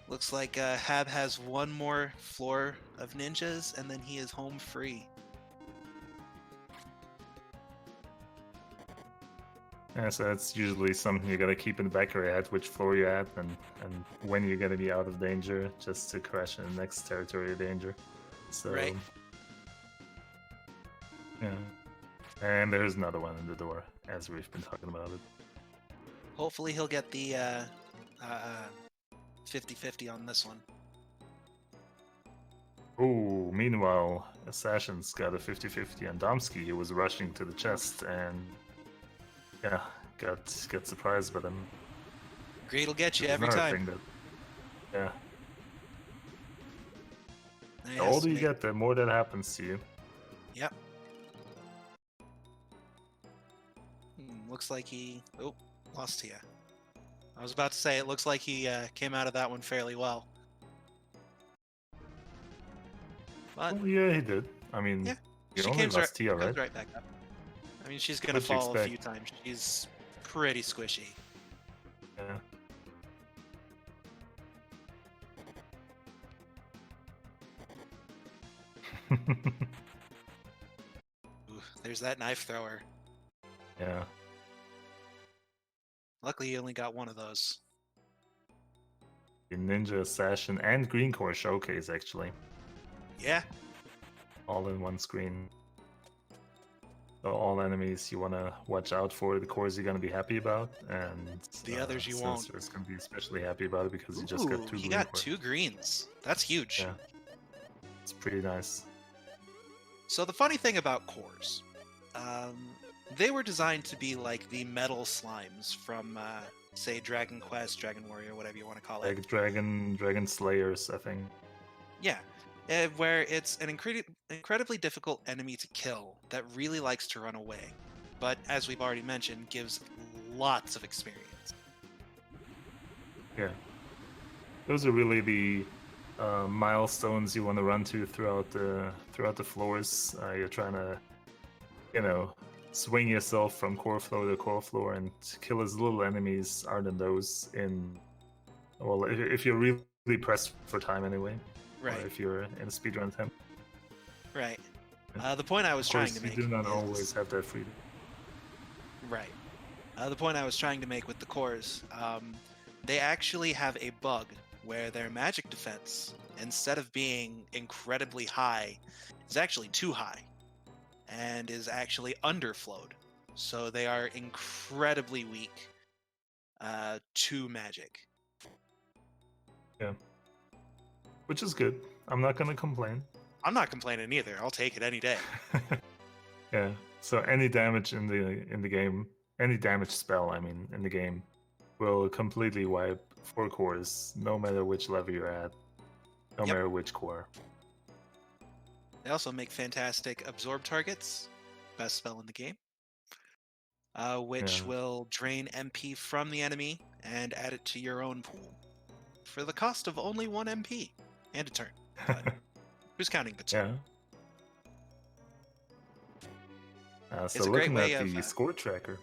Looks like Hab has one more floor of ninjas, and then he is home free. Yeah, so that's usually something you gotta keep in the back of your head, which floor you're at, and when you're gonna be out of danger, just to crash in the next territory of danger. So, Right. Yeah. And there's another one in the door, as we've been talking about it. Hopefully he'll get the 50-50 on this one. Ooh, meanwhile, Assassin's got a 50-50 on Domskee. He was rushing to the chest and, yeah, got surprised by them. Greed will get you There's every another time. thing that- yeah. And he The has older to you make- get, the more that happens to you. Yep. Looks like he... Oh, lost to you. I was about to say, it looks like he came out of that one fairly well. But Well, yeah, he did. I mean, Yeah, you she only comes lost Tia, comes right? right back up. I mean, she's gonna What'd you fall a expect? few times. She's pretty squishy. Yeah. Ooh, there's that knife thrower. Yeah. Luckily, he only got one of those. The Ninja Assassin and Green Core showcase, actually. Yeah, All in one screen. So all enemies you want to watch out for, the cores you're going to be happy about, and The others you won't. Sinister's going to be especially happy about it because you just got two he green got cores. 2 greens. That's huge. Yeah. It's pretty nice. So the funny thing about cores, they were designed to be like the metal slimes from, say, Dragon Quest, Dragon Warrior, whatever you want to call it. Like Dragon Slayers, I think. Yeah, where it's an incredibly difficult enemy to kill that really likes to run away, but as we've already mentioned, gives lots of experience. Yeah. Those are really the milestones you want to run to throughout the floors. You're trying to, swing yourself from core floor to core floor and kill as little enemies are than those in. Well, if you're really pressed for time anyway, Right. Or if you're in a speedrun attempt. Right. The point I was Of trying course, to you make do not is... always have that freedom. Right. The point I was trying to make with the cores, they actually have a bug where their magic defense, instead of being incredibly high, is actually too high and is actually underflowed. So they are incredibly weak to magic. Yeah. Which is good. I'm not gonna complain. I'm not complaining either. I'll take it any day. Yeah. So any damage in the game, any damage spell, I mean, in the game, will completely wipe 4 cores, no matter which level you're at, no Yep. matter which core. They also make fantastic absorb targets, best spell in the game, which Yeah. will drain MP from the enemy and add it to your own pool for the cost of only 1 MP and a turn. But who's counting the turn? Yeah. So It's a great looking way at of, the score tracker,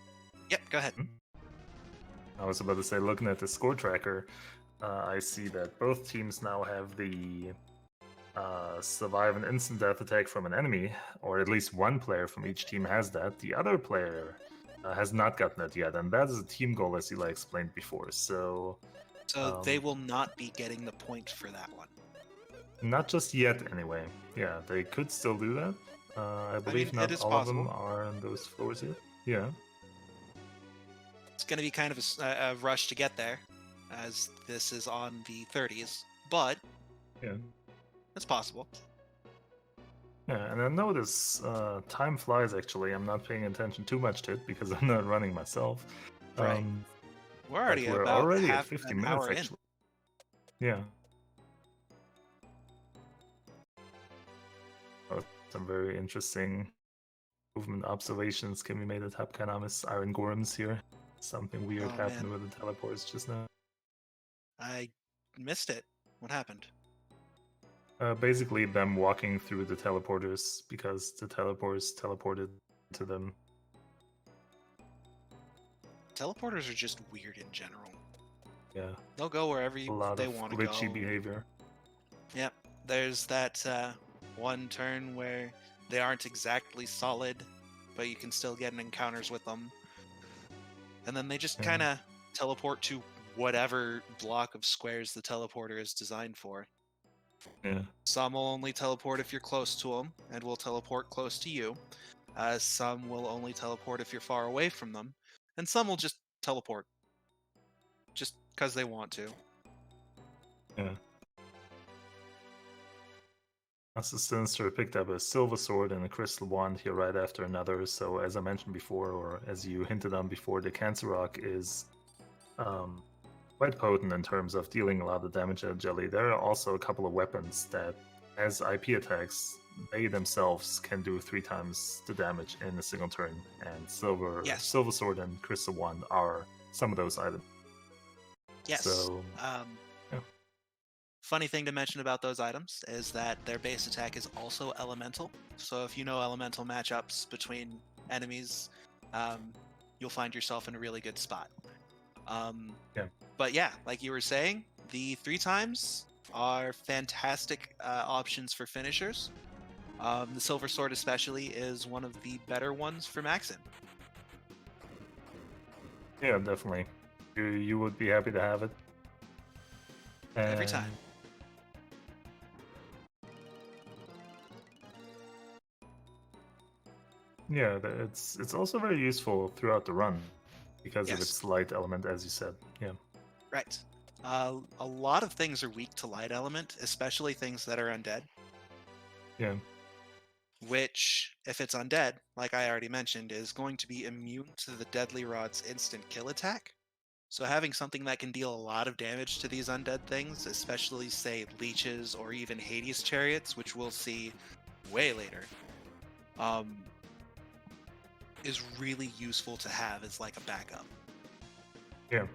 Yep, go ahead. I was about to say, looking at the score tracker, I see that both teams now have the survive an instant death attack from an enemy, or at least one player from each team has that. The other player has not gotten it yet, and that is a team goal, as Eli explained before. So They will not be getting the point for that one. not just yet, anyway. Yeah, they could still do that. I believe mean, not it is all of them possible. are on those floors yet. Yeah. It's going to be kind of a rush to get there, as this is on the 30s, but Yeah. it's possible. Yeah, and I notice time flies, actually. I'm not paying attention too much to it because I'm not running myself. Right. We're But already we're about already at half 50 an minutes, hour in. actually. Yeah. Oh, some very interesting movement observations can be made at HabKeineName's Iron Golems here. Something weird Oh, happened man. with the teleports just now. I missed it. What happened? Basically, them walking through the teleporters because the teleporters teleported to them. Teleporters are just weird in general. Yeah, They'll go wherever a lot they of want to go. glitchy behavior. Yep. There's that one turn where they aren't exactly solid, but you can still get in encounters with them. And then they just Yeah. kind of teleport to whatever block of squares the teleporter is designed for. Yeah. Some will only teleport if you're close to them, and will teleport close to you. Some will only teleport if you're far away from them, and some will just teleport just because they want to. Yeah. Master Sinister picked up a silver sword and a crystal wand here right after another. So as I mentioned before, or as you hinted on before, the Cancer Rock is quite potent in terms of dealing a lot of damage at Jelly. There are also a couple of weapons that, as IP attacks, they themselves can do 3 times the damage in a single turn. And silver sword and crystal wand are some of those items. Yes. So, yeah. Funny thing to mention about those items is that their base attack is also elemental. So if you know elemental matchups between enemies, you'll find yourself in a really good spot. But yeah, like you were saying, the 3 times are fantastic options for finishers. The Silver Sword especially is one of the better ones for maxing. Yeah, definitely. You would be happy to have it. Every time. Yeah, it's also very useful throughout the run because of its light element, as you said. Yeah. Right. A lot of things are weak to light element, especially things that are undead. Yeah. which, if it's undead, like I already mentioned, is going to be immune to the Deadly Rod's instant kill attack. So having something that can deal a lot of damage to these undead things, especially say leeches or even Hades chariots, which we'll see way later, is really useful to have as like a backup. Yeah.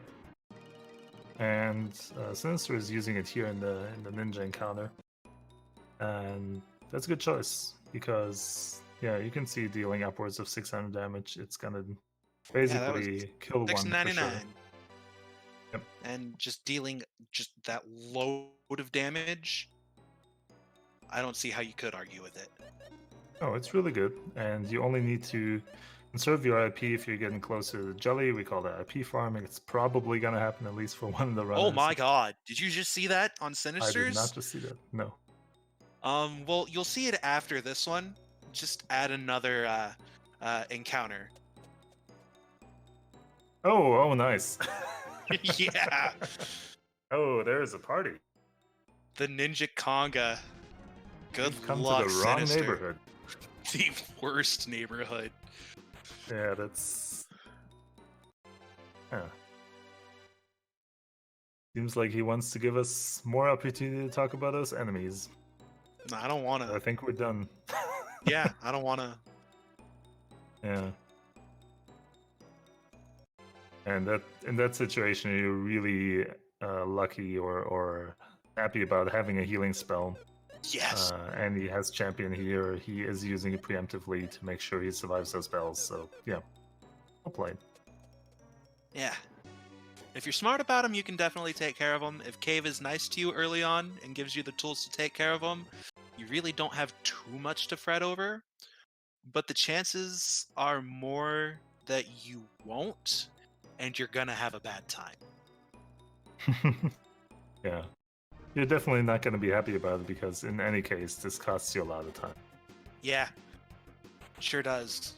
And Sinister is using it here in the ninja encounter, and that's a good choice because you can see dealing upwards of 600 damage. It's gonna basically kill one for sure. 699. Yep. And just dealing just that load of damage, I don't see how you could argue with it. Oh, it's really good, and you only need to conserve your IP if you're getting closer to the jelly. We call that IP farming. It's probably gonna happen at least for one of the runners. Oh my god! Did you just see that on Sinisters? I did not just see that. No. Well, you'll see it after this one. Just add another encounter. Oh, nice. Yeah. Oh, there's a party. The Ninja Conga. Good You've come luck, to the wrong Sinister. neighborhood. The worst neighborhood. Yeah, that's. Seems like he wants to give us more opportunity to talk about those enemies. No, I don't want I to. think we're done. Yeah, I don't want to. Yeah. And in that situation, you're really lucky or happy about having a healing spell. Yes. And he has champion here. He is using it preemptively to make sure he survives those spells. So yeah, I'll play. Yeah. If you're smart about him, you can definitely take care of him. If Cave is nice to you early on and gives you the tools to take care of him, you really don't have too much to fret over. But the chances are more that you won't, and you're gonna have a bad time. Yeah. You're definitely not going to be happy about it because in any case, this costs you a lot of time. Yeah, sure does.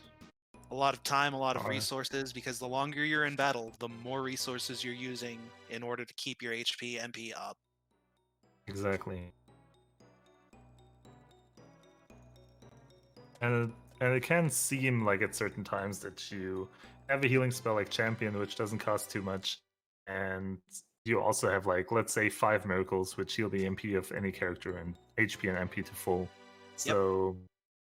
A lot of time, a lot of Alright. resources, because the longer you're in battle, the more resources you're using in order to keep your HP, MP up. Exactly. And it can seem like at certain times that you have a healing spell like Champion, which doesn't cost too much, and you also have, like, let's say 5 miracles, which heal the MP of any character and HP and MP to full. So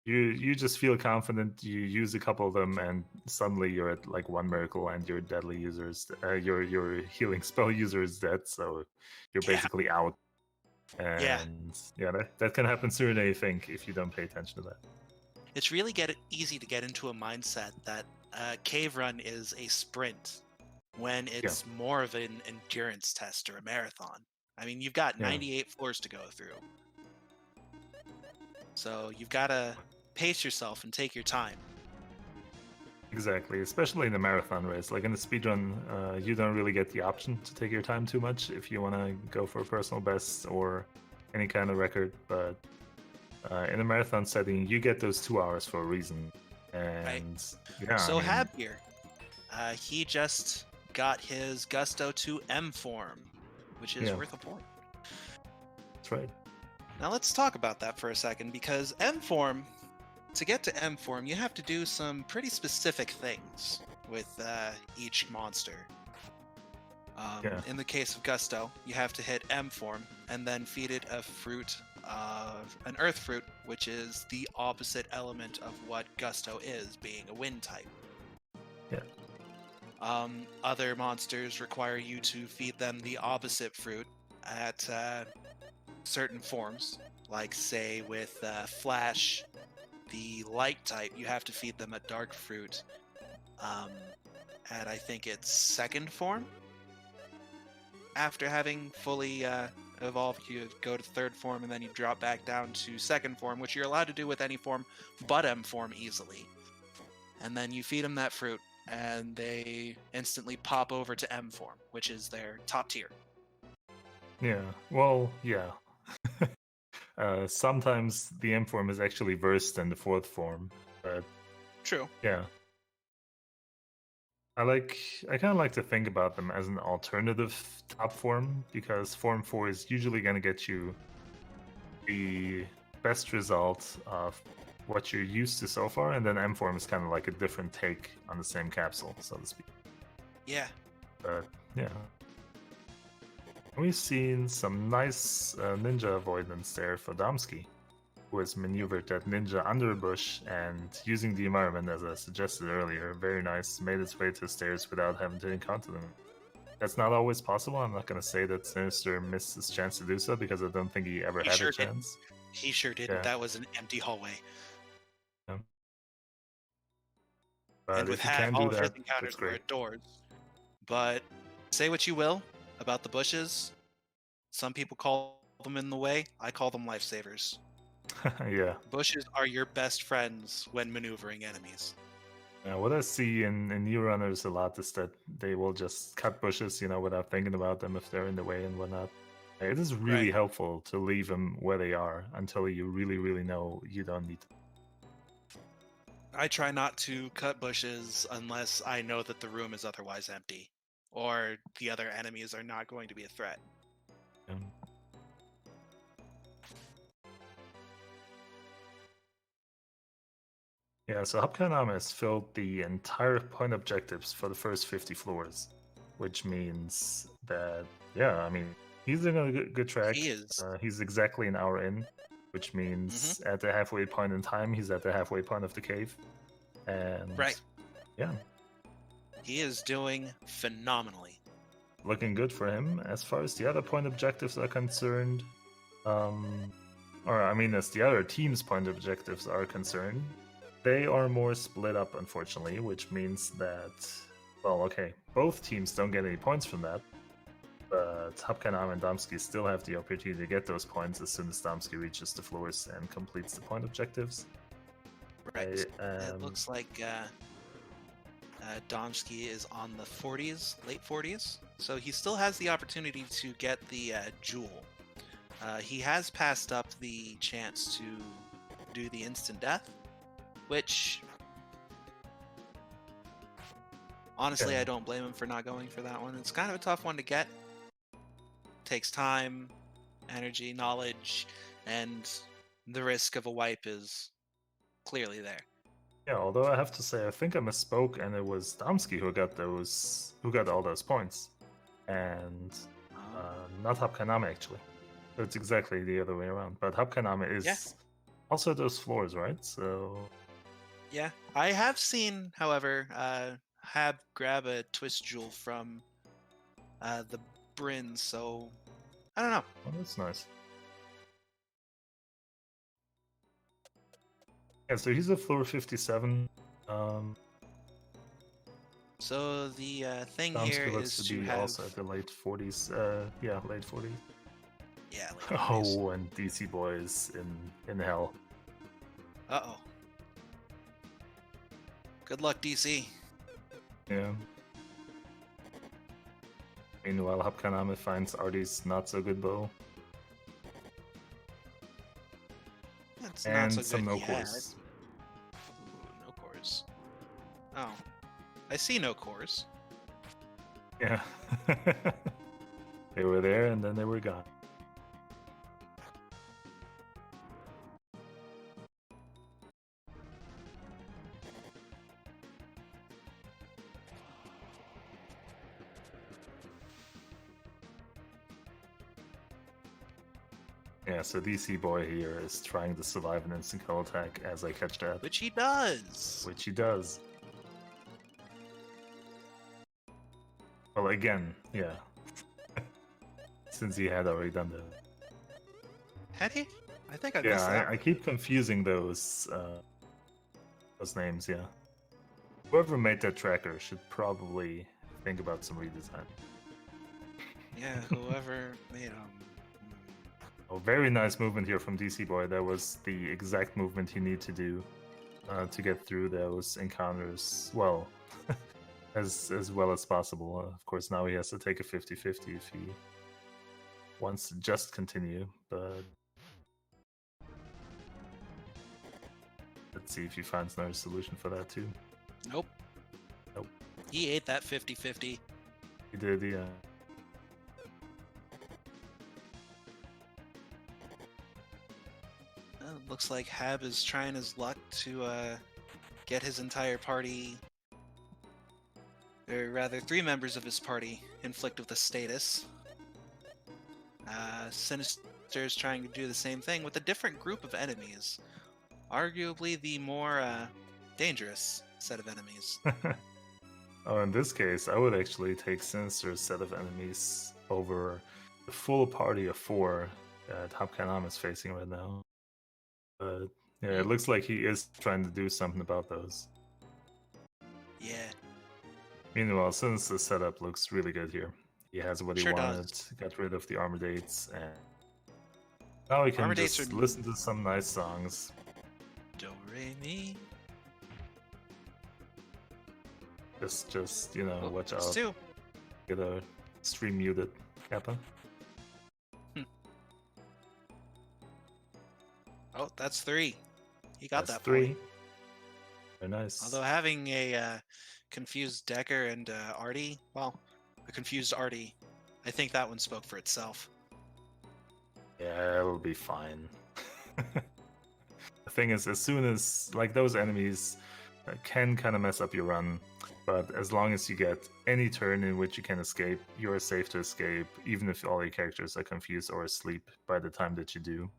you just feel confident, you use a couple of them, and suddenly you're at like 1 miracle, and your deadly users, your healing spell user is dead, so you're basically out. And that can happen sooner than you think if you don't pay attention to that. It's really easy to get into a mindset that Cave Run is a sprint when it's more of an endurance test or a marathon. I mean, you've got 98 floors to go through. So you've got to pace yourself and take your time. Exactly, especially in a marathon race. Like in a speedrun, you don't really get the option to take your time too much if you want to go for a personal best or any kind of record. But in a marathon setting, you get those 2 hours for a reason. And so Hab here, he just got his Gusto to M form, which is worth a point. That's right. Now let's talk about that for a second, because M form, to get to M form, you have to do some pretty specific things with each monster. In the case of Gusto, you have to hit M form and then feed it a fruit, an earth fruit, which is the opposite element of what Gusto is, being a wind type. Yeah. Other monsters require you to feed them the opposite fruit at certain forms, like say with Flash, the light type, you have to feed them a dark fruit at I think it's second form. After having fully evolved, you go to third form and then you drop back down to second form, which you're allowed to do with any form but M form easily. And then you feed them that fruit and they instantly pop over to M form, which is their top tier. Yeah, well, yeah. Sometimes the M form is actually worse than the fourth form, but true. Yeah. I kind of like to think about them as an alternative top form, because form 4 is usually going to get you the best result of what you're used to so far, and then M form is kind of like a different take on the same capsule, so to speak. Yeah. But yeah, we've seen some nice ninja avoidance there for Domskee, who has maneuvered that ninja under a bush and using the environment, as I suggested earlier, very nice, made its way to the stairs without having to encounter them. That's not always possible. I'm not going to say that Sinister missed his chance to do so, because I don't think he ever He had sure a chance. He sure didn't. Yeah. That was an empty hallway. Yeah. But And with if you Hab, can all do of his that, encounters that's were great. at doors. But say what you will about the bushes. Some people call them in the way. I call them lifesavers. Yeah. Bushes are your best friends when maneuvering enemies. What I see in new runners a lot is that they will just cut bushes, without thinking about them if they're in the way and whatnot. It is really Right. helpful to leave them where they are until you really, really know you don't need them. I try not to cut bushes unless I know that the room is otherwise empty, or the other enemies are not going to be a threat. Yeah. Yeah, so HabKeineName has filled the entire point objectives for the first 50 floors, which means that, yeah, I mean, he's in a good track. He is. He's exactly an hour in, which means at the halfway point in time, he's at the halfway point of the cave. And Right. yeah, He is doing phenomenally. looking good for him. As far as the other point objectives are concerned, as the other team's point objectives are concerned, they are more split up, unfortunately, which means that, well, okay, both teams don't get any points from that, but HabKeineName and Domskee still have the opportunity to get those points as soon as Domskee reaches the floors and completes the point objectives. Right. It looks like Domskee is on the 40s, late 40s, so he still has the opportunity to get the jewel. He has passed up the chance to do the instant death, which honestly, Yeah. I don't blame him for not going for that one. It's kind of a tough one to get. Takes time, energy, knowledge, and the risk of a wipe is clearly there. Yeah, although I have to say, I think I misspoke, and it was Domskee who got all those points, and not HabKeineName actually. So it's exactly the other way around. But HabKeineName is also those floors, right? So yeah, I have seen, however, Hab grab a twist jewel from the Bryn, so I don't know. oh, that's nice. Yeah, so he's at floor 57. So the thing Domskee here looks is to to be have also at the late 40s. Yeah, late 40s. yeah. Late 40s. Oh, and DCBoi is in hell. Uh-oh. Good luck, DC. Yeah. Meanwhile, HabKeineName finds Artie's not so good bow. That's And not so some good no yet. cores. Ooh, no cores. Oh. I see no cores. Yeah. They were there and then they were gone. Yeah, so DCBoi here is trying to survive an instant kill attack as I catch that. Which he does. Which he does. Well, again, yeah. Since he had already done that. Had he? I think I missed Yeah, that. I keep confusing those names, yeah. Whoever made that tracker should probably think about some redesign. Yeah, whoever made him. Oh, very nice movement here from DCBoi. That was the exact movement you need to do to get through those encounters, well, as well as possible. Of course, now he has to take a 50-50 if he wants to just continue, but let's see if he finds another solution for that too. Nope. Nope. He ate that 50-50. He did, yeah. Looks like Hab is trying his luck to get his entire party, or rather 3 members of his party, inflict with a status. Sinister is trying to do the same thing with a different group of enemies. Arguably the more dangerous set of enemies. Oh, in this case, I would actually take Sinister's set of enemies over the full party of 4 that HabKeineName is facing right now. But yeah, it looks like he is trying to do something about those. Yeah. Meanwhile, Sinister's setup looks really good here. He has what he Sure wanted, does. got rid of the armor dates, and now he can Armor dates just are- listen to some nice songs. Do re mi. Just you know, Oh, watch that's out. 2. Get a stream muted, Kappa. Oh, that's 3. He got That's that 3. point. Very nice. Although having a confused Decker and Artie, well, a confused Artie, I think that one spoke for itself. Yeah, it'll be fine. The thing is, as soon as like those enemies can kind of mess up your run, but as long as you get any turn in which you can escape, you're safe to escape, even if all your characters are confused or asleep by the time that you do.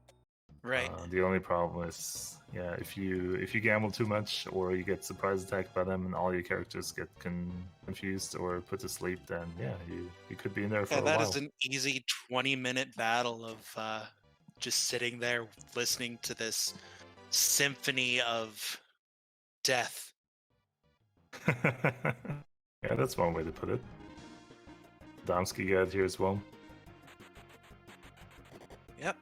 Right. The only problem is, yeah, if you gamble too much or you get surprise attacked by them and all your characters get confused or put to sleep, then yeah, you could be in there for Yeah, a that while. is an easy 20-minute battle of just sitting there listening to this symphony of death. Yeah, that's one way to put it. Domskee got here as well. Yep.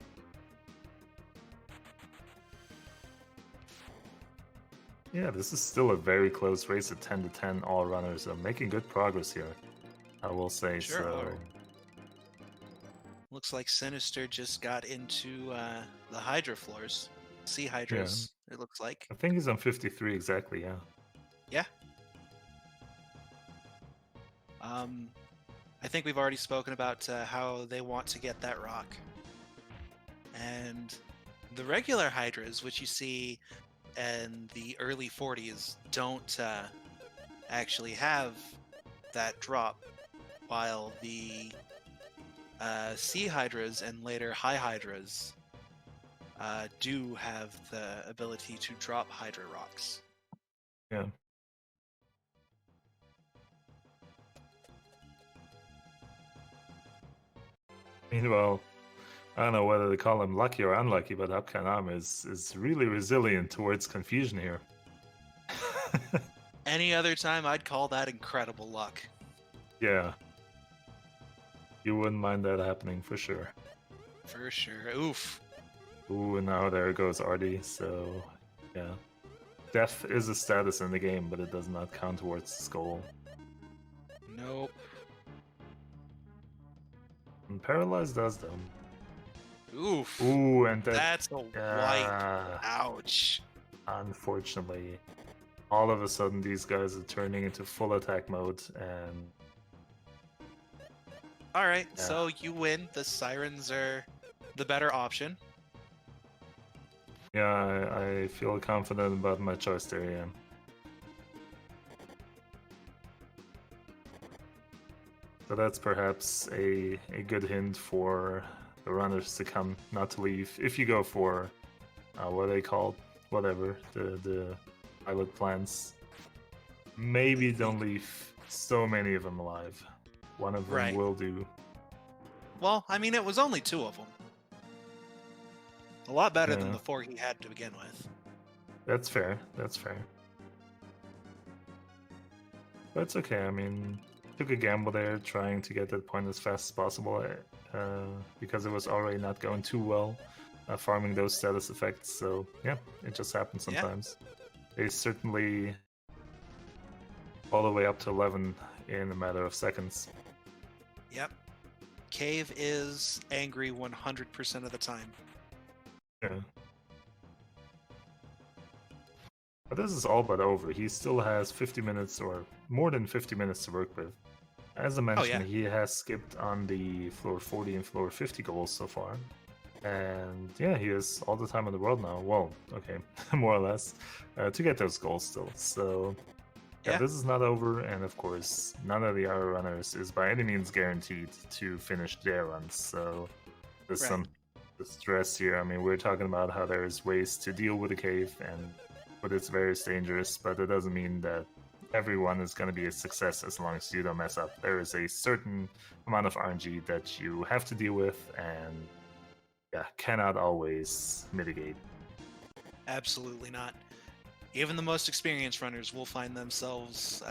Yeah, this is still a very close race at 10 to 10 all runners. So making good progress here, I will say. Sure so. are. Looks like Sinister just got into the Hydra floors. Sea Hydras, it looks like. I think he's on 53 exactly, yeah. Yeah. I think we've already spoken about how they want to get that rock. And the regular Hydras, which you see in the early 40s, don't actually have that drop, while the Sea Hydras and later High Hydras do have the ability to drop Hydra rocks. Yeah. Meanwhile, I don't know whether to call him lucky or unlucky, but HabKeineName is really resilient towards confusion here. Any other time, I'd call that incredible luck. Yeah. You wouldn't mind that happening for sure. For sure. Oof. Ooh, and now there goes Artie, so yeah. Death is a status in the game, but it does not count towards the goal. Nope. And Paralyzed does though. Oof. Ooh, and that, That's a wipe. Ouch. Unfortunately, all of a sudden these guys are turning into full attack mode, and Alright, Yeah. so you win. The Sirens are the better option. yeah, I feel confident about my choice there, yeah. So that's perhaps a good hint for the runners to come, not to leave. If you go for what are they called? Whatever, the pilot plans. Maybe don't leave so many of them alive. One of them Right. will do. Well, I mean, it was only 2 of them. A lot better than Yeah. the 4 he had to begin with. That's fair. That's fair. But it's okay. I mean, took a gamble there, trying to get that point as fast as possible, because it was already not going too well, farming those status effects. So yeah, it just happens Yeah. sometimes. They certainly all the way up to 11 in a matter of seconds. Yep. Cave is angry 100% of the time. Yeah. But this is all but over. He still has 50 minutes or more than 50 minutes to work with. As I mentioned, yeah. he has skipped on the floor 40 and floor 50 goals so far. And yeah, he has all the time in the world now. Well, okay, more or less, to get those goals still. So yeah, Yeah. this is not over, and of course, none of the other runners is by any means guaranteed to finish their runs. So there's Right. some stress here. I mean, we're talking about how there's ways to deal with the cave, and but it's very dangerous. But it doesn't mean that everyone is going to be a success as long as you don't mess up. There is a certain amount of RNG that you have to deal with, and yeah, cannot always mitigate. Absolutely not. Even the most experienced runners will find themselves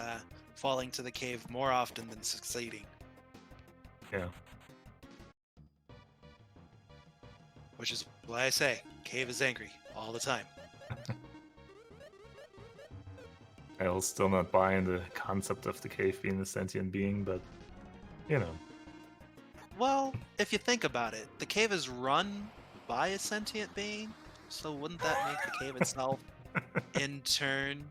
falling to the cave more often than succeeding, Yeah. which is why I say cave is angry all the time. I'll still not buy in the concept of the cave being a sentient being, but you know. Well, if you think about it, the cave is run by a sentient being, so wouldn't that make the cave itself in turn?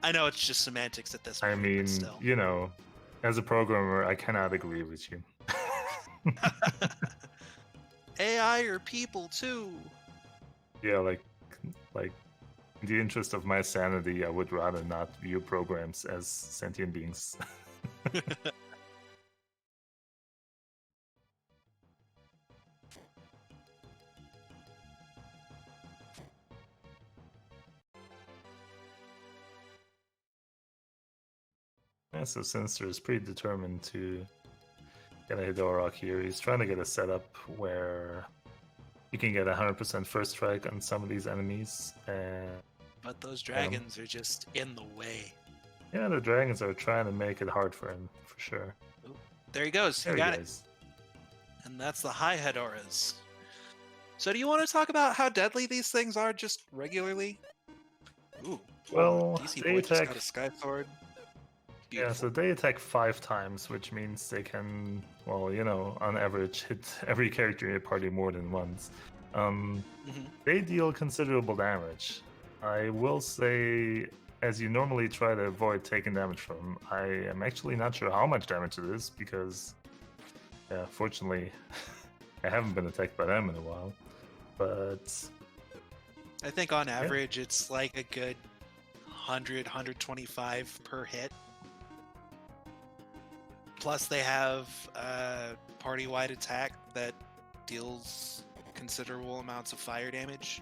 I know it's just semantics at this point, I mean, but still. you know, as a programmer, I cannot agree with you. AI or people too. Yeah, like in the interest of my sanity, I would rather not view programs as sentient beings. Yeah, so Sinister is pretty determined to get a Hidorok here. He's trying to get a setup where you can get 100% first strike on some of these enemies. And But those dragons are just in the way. yeah, the dragons are trying to make it hard for him, for sure. There he goes. There He he got it. goes. And that's the high Hedoras. So do you want to talk about how deadly these things are just regularly? Ooh. Well, DC they boy just attack. got a sky sword. Yeah, so they attack 5 times, which means they can, well, you know, on average, hit every character in your party more than once. Mhm. They deal considerable damage. I will say, as you normally try to avoid taking damage from them, I am actually not sure how much damage it is because, yeah, fortunately, I haven't been attacked by them in a while. But I think on average it's like a good 100, 125 per hit. Plus they have a party-wide attack that deals considerable amounts of fire damage.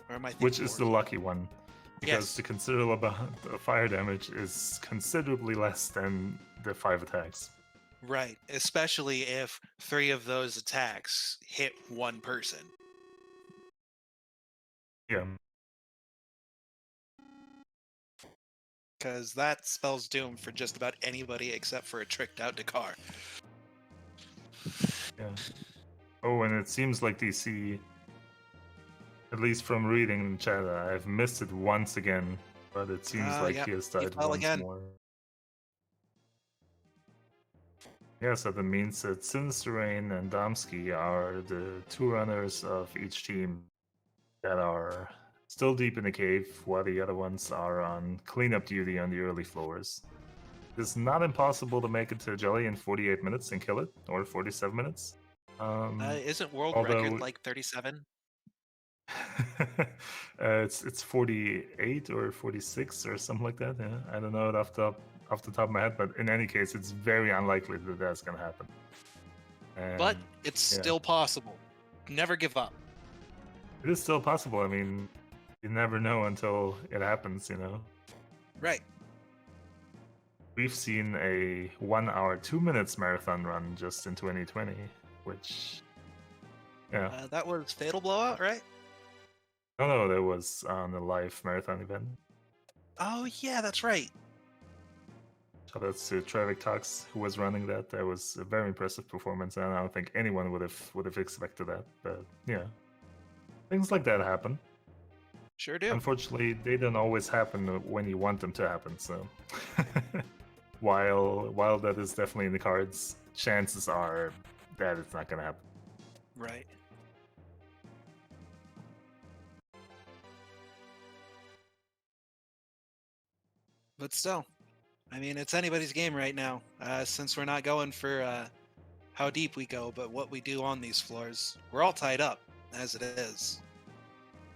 Or am I thinking which is the more? lucky one. Because Yes. the considerable amount of fire damage is considerably less than the 5 attacks. Right, especially if 3 of those attacks hit one person. Yeah. Because that spells doom for just about anybody except for a tricked out Dakar. Yeah. Oh, and it seems like DC, at least from reading in chat, I've missed it once again, but it seems like Yep, he has he died fell once again. more. Yeah, so that means that SinisterRain and Domskee are the 2 runners of each team that are still deep in the cave, while the other ones are on cleanup duty on the early floors. It's not impossible to make it to Jelly in 48 minutes and kill it, or 47 minutes. Isn't world although record like 37? it's 48 or 46 or something like that. Yeah, I don't know it off the top of my head, but in any case, it's very unlikely that that's gonna happen. But And it's yeah. still possible. Never give up. It is still possible. I mean, you never know until it happens, you know. Right. We've seen a 1 hour 2 minutes marathon run just in 2020, which yeah. That was Fatal Blowout, right? No, that was on a live marathon event. Oh yeah, that's right. Shout out to Trevik Talks, who was running that. That was a very impressive performance, and I don't think anyone would have expected that. But yeah, things like that happen. Sure do. Unfortunately, they don't always happen when you want them to happen. So, while that is definitely in the cards, chances are that it's not going to happen. Right. But still, I mean, it's anybody's game right now. Since we're not going for how deep we go, but what we do on these floors. We're all tied up as it is.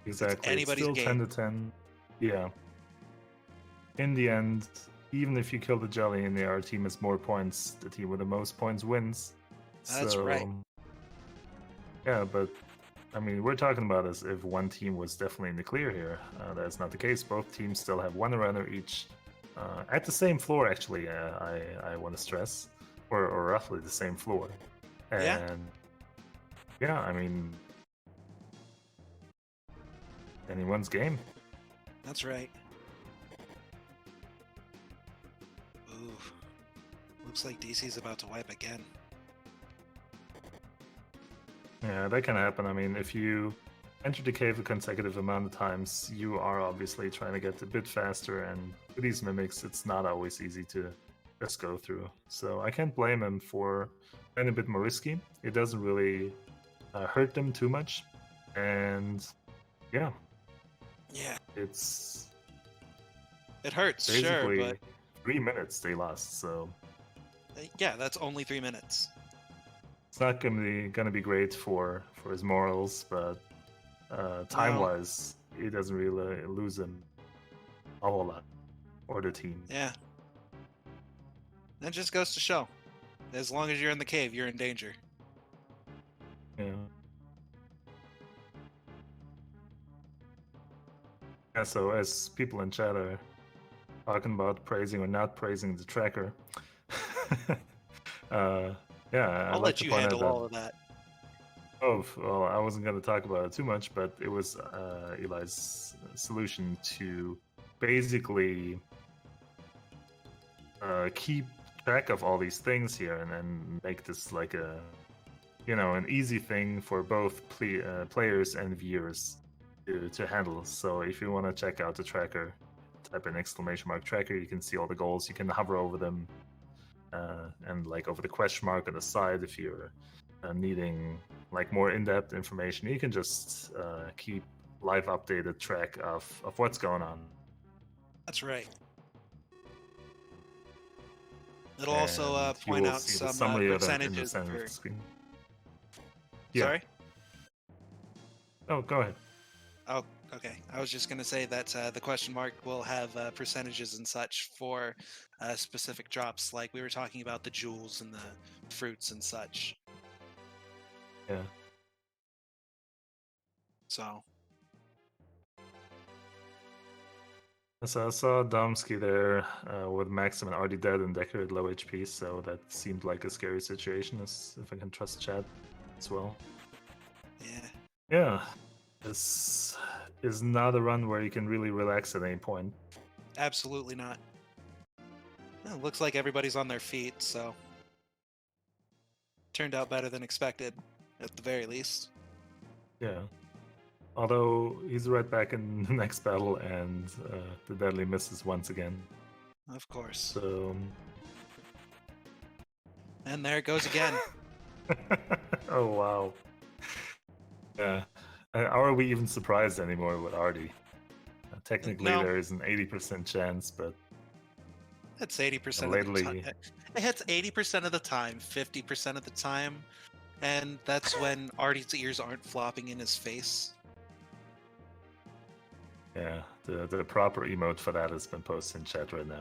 Exactly. It's anybody's still game. 10 to 10. Yeah. In the end, even if you kill the jelly and our team has more points, the team with the most points wins. That's right. Yeah, but I mean, we're talking about as if one team was definitely in the clear here. That's not the case. Both teams still have one runner each at the same floor, actually. I want to stress, or roughly the same floor. And yeah, I mean, anyone's game. That's right. Ooh. Looks like DC's about to wipe again. Yeah, that can happen. I mean, if you enter the cave a consecutive amount of times, you are obviously trying to get a bit faster, and with these mimics, it's not always easy to just go through. So I can't blame him for being a bit more risky. It doesn't really hurt them too much, and yeah, Yeah. it's It hurts, sure, basically but 3 minutes they lost. So yeah, that's only 3 minutes. it's not gonna be great for his morals, but time wise, it doesn't really lose him a whole lot, or the team. Yeah. That just goes to show. As long as you're in the cave, you're in danger. Yeah. Yeah. So as people in chat are talking about praising or not praising the tracker, yeah, I'll I'd like let to you point out handle that. all of that. Oh, well, I wasn't going to talk about it too much, but it was Eli's solution to basically keep track of all these things here and then make this like a, an easy thing for both players and viewers to handle. So if you want to check out the tracker, type in ! tracker, you can see all the goals, you can hover over them, and like over the question mark on the side if you're needing like more in-depth information, you can just keep live updated track of what's going on. That's right. It'll And also you point will out see the some summary of that in the percentages center of for... the screen. Yeah. Sorry? Oh, go ahead. Oh, okay. I was just going to say that the question mark will have percentages and such for specific drops, like we were talking about the jewels and the fruits and such. Yeah. So, So I saw Domskee there with Maxim already dead and Decker at low HP, so that seemed like a scary situation, as if I can trust chat as well. yeah. Yeah, this is not a run where you can really relax at any point. Absolutely not. Well, looks like everybody's on their feet, so... Turned out better than expected, at the very least. Yeah. Although he's right back in the next battle, and the deadly misses once again. Of course. So. And there it goes again. Oh wow. Yeah. Are we even surprised anymore with Artie? Technically, No. there is an 80% chance, but That's 80% of the time. It hits 80% of the time, 50% of the time, and that's when Artie's ears aren't flopping in his face. yeah, the proper emote for that has been posted in chat right now.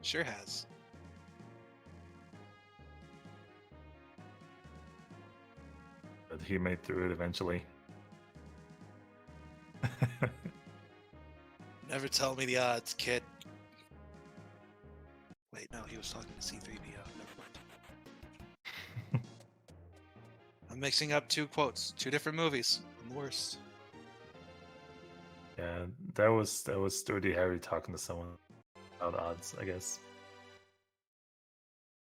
Sure has. But he made through it eventually. Never tell me the odds, kid. Wait, no, he was talking to C3PO. Never mind. I'm mixing up two quotes, two different movies. I'm the worst. Yeah, that was Dirty Harry talking to someone about odds, I guess.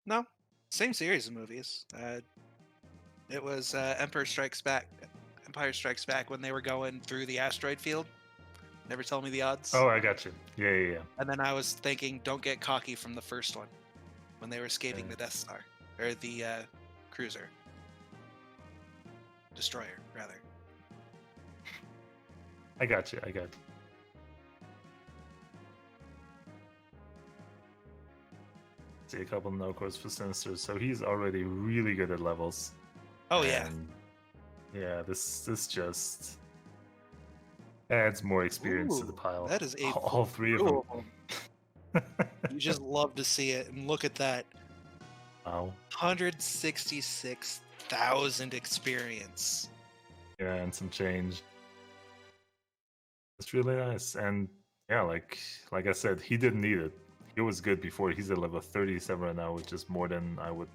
No, same series of movies. It was Empire Strikes Back when they were going through the asteroid field. Never tell me the odds. Oh, I got you. Yeah. And then I was thinking, don't get cocky from the first one, when they were escaping the Death Star, or the cruiser, destroyer, rather. I got you. 50, a couple no cores for Sinister, so he's already really good at levels. Oh yeah. And yeah, this just adds more experience to the Ooh, pile. that is a All three of full them. row of 'em. You just love to see it, and look at that. Wow. 166,000 experience. Yeah, and some change. It's really nice. And yeah, like I said, he didn't need it. He was good before. He's at level 37 right now, which is more than I would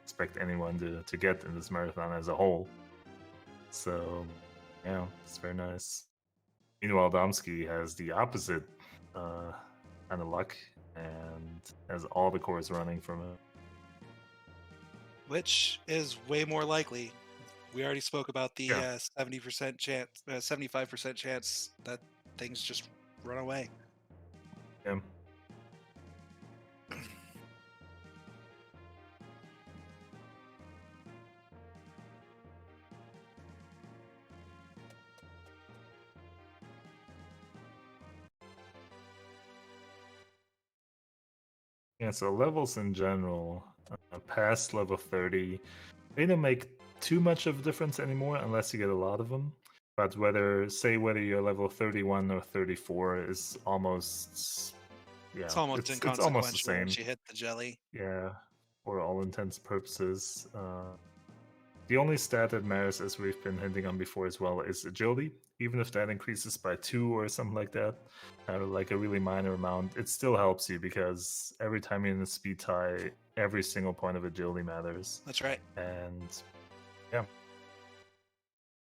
expect anyone to get in this marathon as a whole. So yeah, it's very nice. Meanwhile, Domskee has the opposite kind of luck and has all the cores running from it. Which is way more likely. We already spoke about the Yeah. 70% chance, 75% chance that things just run away. Yeah. Yeah, so levels in general, past level 30, they don't make too much of a difference anymore unless you get a lot of them. But whether you're level 31 or 34 is almost, yeah, It's almost it's almost the inconsequential same. once you hit the jelly. Yeah, for all intents and purposes. The only stat that matters, as we've been hinting on before as well, is agility. Even if that increases by 2 or something like that, like a really minor amount, it still helps you because every time you're in a speed tie, every single point of agility matters. That's right. And yeah,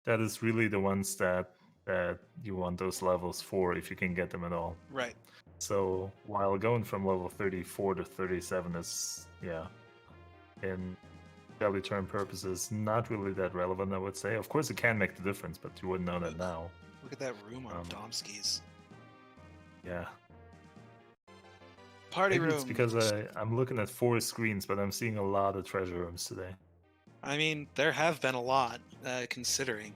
that is really the one stat that you want those levels for if you can get them at all. Right. So while going from level 34 to 37 is, yeah, in jelly term purposes, not really that relevant, I would say. Of course, it can make the difference, but you wouldn't know that now. Look at that room on Domskee's. Yeah. Party Maybe room. it's because I'm looking at 4 screens, but I'm seeing a lot of treasure rooms today. I mean, there have been a lot, considering,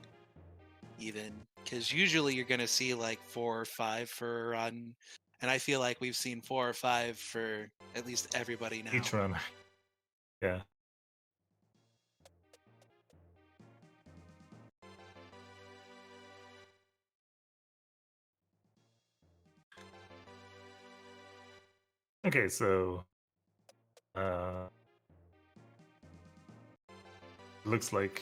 even. Because usually you're going to see like 4 or 5 for a run. And I feel like we've seen 4 or 5 for at least everybody now. Each run. Yeah. Okay, so looks like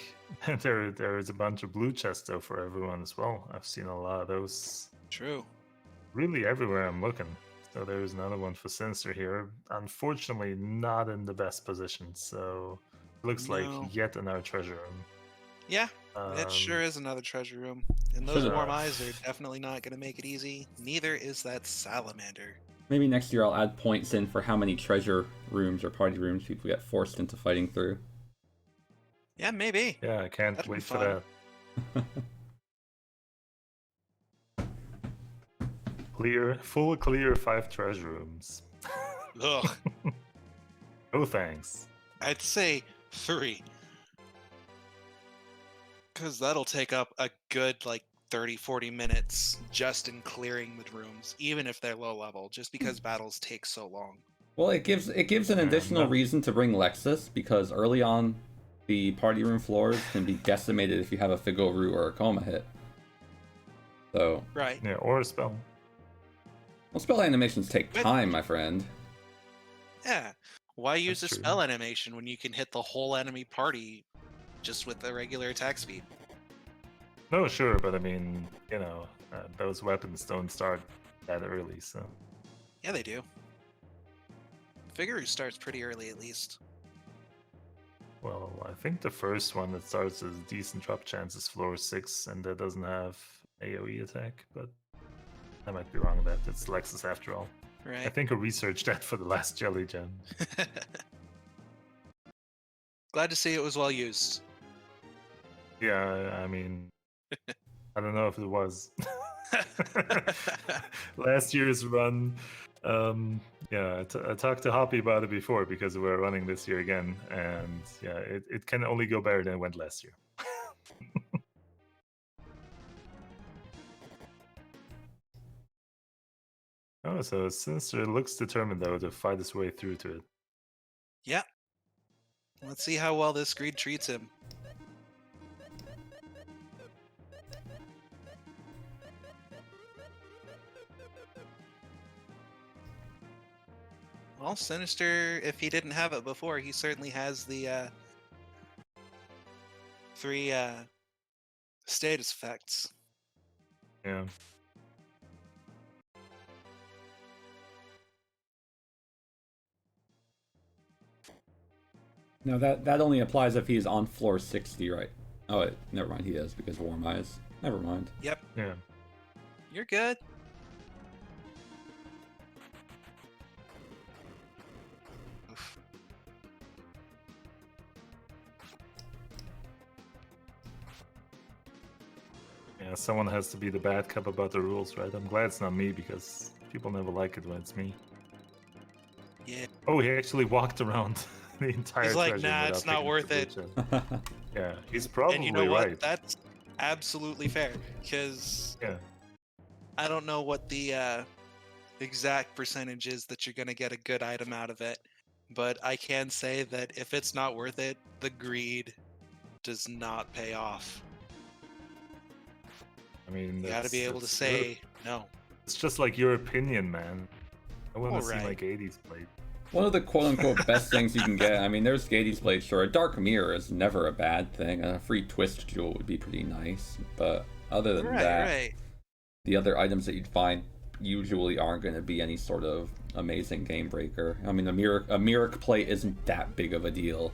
there is a bunch of blue chests though for everyone as well. I've seen a lot of those True. really everywhere I'm looking. So there's another one for Sinister here. Unfortunately, not in the best position. So looks No. like yet another treasure room. Yeah, it sure is another treasure room. And those Should've- warm eyes are definitely not going to make it easy. Neither is that salamander. Maybe next year I'll add points in for how many treasure rooms or party rooms people get forced into fighting through. Yeah, maybe. Yeah, I can't That'd be wait for fun. that. Full clear 5 treasure rooms. Ugh. No thanks. I'd say 3. Because that'll take up a good, like, 30-40 minutes just in clearing the rooms, even if they're low level, just because battles take so long. Well, it gives an additional no. reason to bring Lexus, because early on, the party room floors can be decimated if you have a Figo Root or a Coma hit. So, Right. Yeah, or a spell. well, spell animations take time, my friend. Yeah. Why use That's a true. spell animation when you can hit the whole enemy party just with the regular attack speed? No, sure, but I mean, those weapons don't start that early, so. Yeah, they do. Figure starts pretty early, at least. Well, I think the first one that starts as decent drop chance is floor 6, and that doesn't have AoE attack, but I might be wrong about that. It's Lexus after all. I Right. think I researched that for the last Jelly Gem. Glad to see it was well used. Yeah, I mean, I don't know if it was. Last year's run, yeah, I talked to Hoppy about it before because we're running this year again, and yeah, it can only go better than it went last year. Oh, so Sinister looks determined though to fight his way through to it. Yeah. Let's see how well this greed treats him. Well, Sinister, if he didn't have it before, he certainly has the 3 status effects. Yeah. No, that only applies if he's on floor 60, right? Oh, wait, never mind. He is because Warm Eyes. Never mind. Yep, Yeah. you're good. Oof. Yeah, someone has to be the bad cop about the rules, right? I'm glad it's not me because people never like it when it's me. Yeah. Oh, he actually walked around the entire He's like, treasure nah, without it's not picking worth the it. blue chest. Yeah, he's probably And you know what? right. That's absolutely fair, because Yeah. I don't know what the exact percentage is that you're going to get a good item out of it, but I can say that if it's not worth it, the greed does not pay off. I mean, You got to be able to say no. It's just like your opinion, man. I want to see Alright. like 80s played. One of the quote-unquote best things you can get, I mean, there's Gatey's Blade, sure. A Dark Mirror is never a bad thing. A free Twist Jewel would be pretty nice. But other than that, Right. the other items that you'd find usually aren't going to be any sort of amazing game breaker. I mean, a Mirac Plate isn't that big of a deal.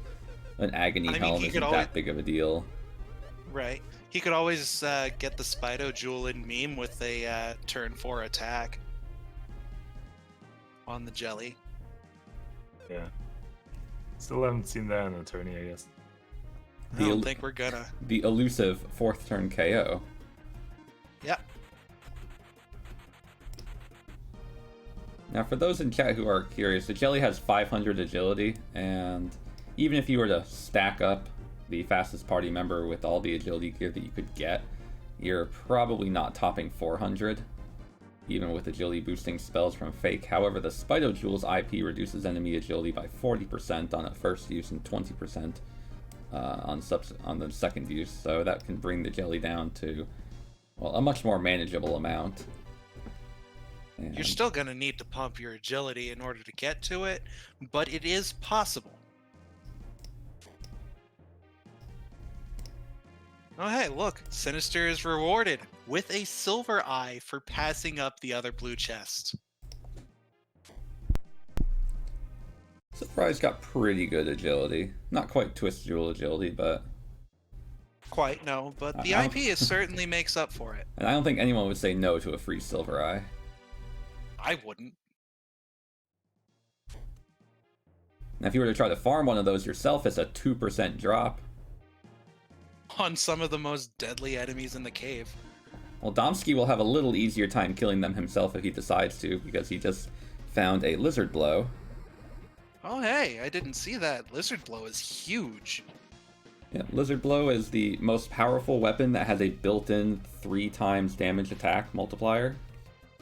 An Agony I mean, Helm he isn't could always- that big of a deal. Right. He could always get the Spido Jewel in meme with a turn 4 attack on the jelly. Yeah. Still haven't seen that in Attorney, I guess. I don't think we're gonna. The elusive 4th turn KO. Yeah. Now, for those in chat who are curious, the jelly has 500 agility, and even if you were to stack up the fastest party member with all the agility gear that you could get, you're probably not topping 400, even with agility boosting spells from Fake. However, the Spido Jewel's IP reduces enemy agility by 40% on a first use and 20% on the second use, so that can bring the jelly down to, well, a much more manageable amount. And You're still gonna need to pump your agility in order to get to it, but it is possible. Oh hey, look, Sinister is rewarded with a silver eye for passing up the other blue chest. Silver got pretty good agility. Not quite Twist Jewel agility, but... Quite, no, but the I IP don't- is certainly makes up for it. And I don't think anyone would say no to a free Silver Eye. I wouldn't. Now, if you were to try to farm one of those yourself, it's a 2% drop. On some of the most deadly enemies in the cave. Well, Domskee will have a little easier time killing them himself if he decides to, because he just found a Lizard Blow. Oh hey, I didn't see that. Lizard Blow is huge. Yeah, Lizard Blow is the most powerful weapon that has a built-in 3 times damage attack multiplier,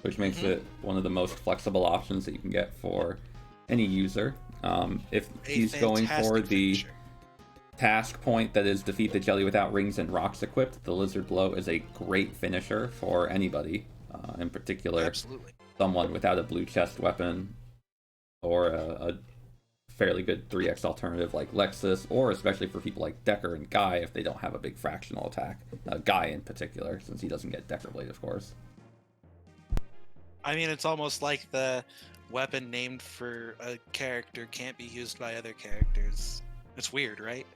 which makes it one of the most flexible options that you can get for any user. If A he's going for fantastic the finisher. task point that is defeat the jelly without rings and rocks equipped, the Lizard Blow is a great finisher for anybody, in particular Absolutely. someone without a blue chest weapon or a fairly good 3x alternative like Lexus, or especially for people like Decker and Guy if they don't have a big fractional attack. Guy in particular, since he doesn't get Decker Blade, of course. I mean, it's almost like the weapon named for a character can't be used by other characters. It's weird, right?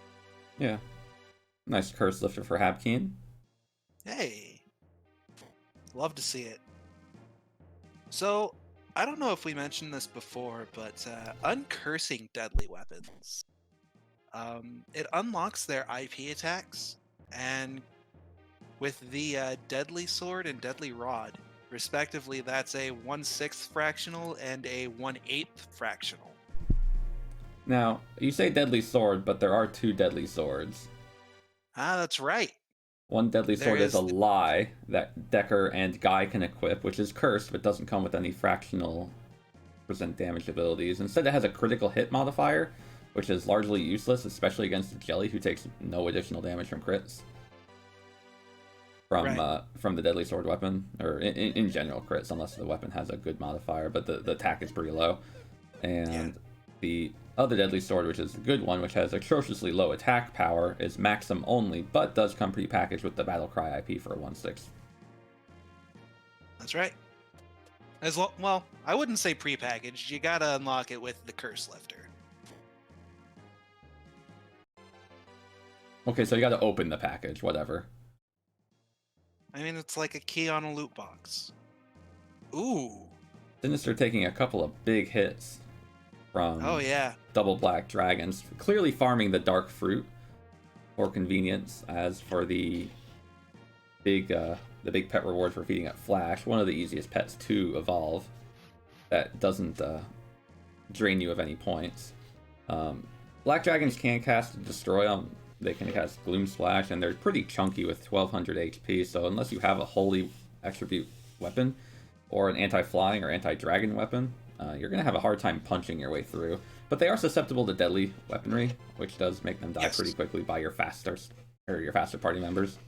Yeah. Nice curse lifter for HabKeine. Hey. Love to see it. So, I don't know if we mentioned this before, but uncursing deadly weapons. It unlocks their IP attacks, and with the Deadly Sword and Deadly Rod, respectively, that's a 1/6 fractional and a 1/8 fractional. Now, you say Deadly Sword, but there are 2 Deadly Swords. Ah, that's right. One Deadly There Sword is is a lie that Decker and Guy can equip, which is cursed, but doesn't come with any fractional % damage abilities. Instead, it has a critical hit modifier, which is largely useless, especially against the Jelly, who takes no additional damage from crits. From the Deadly Sword weapon, or in general crits, unless the weapon has a good modifier, but the attack is pretty low. And the other Deadly Sword, which is the good one, which has atrociously low attack power, is Maxim only, but does come pre-packaged with the Battle Cry IP for a 1/6. That's right. Well, I wouldn't say pre-packaged. You gotta unlock it with the Curse Lifter. Okay, so you gotta open the package, whatever. I mean, it's like a key on a loot box. Ooh. Sinister taking a couple of big hits from Oh yeah. double black dragons, clearly farming the dark fruit for convenience. As for the big pet reward for feeding up Flash, one of the easiest pets to evolve that doesn't drain you of any points. Black dragons can cast Destroy on. They can cast Gloom Splash, and they're pretty chunky with 1200 HP, so unless you have a holy attribute weapon or an anti-flying or anti-dragon weapon, you're going to have a hard time punching your way through. But they are susceptible to deadly weaponry, which does make them die pretty quickly by your faster party members.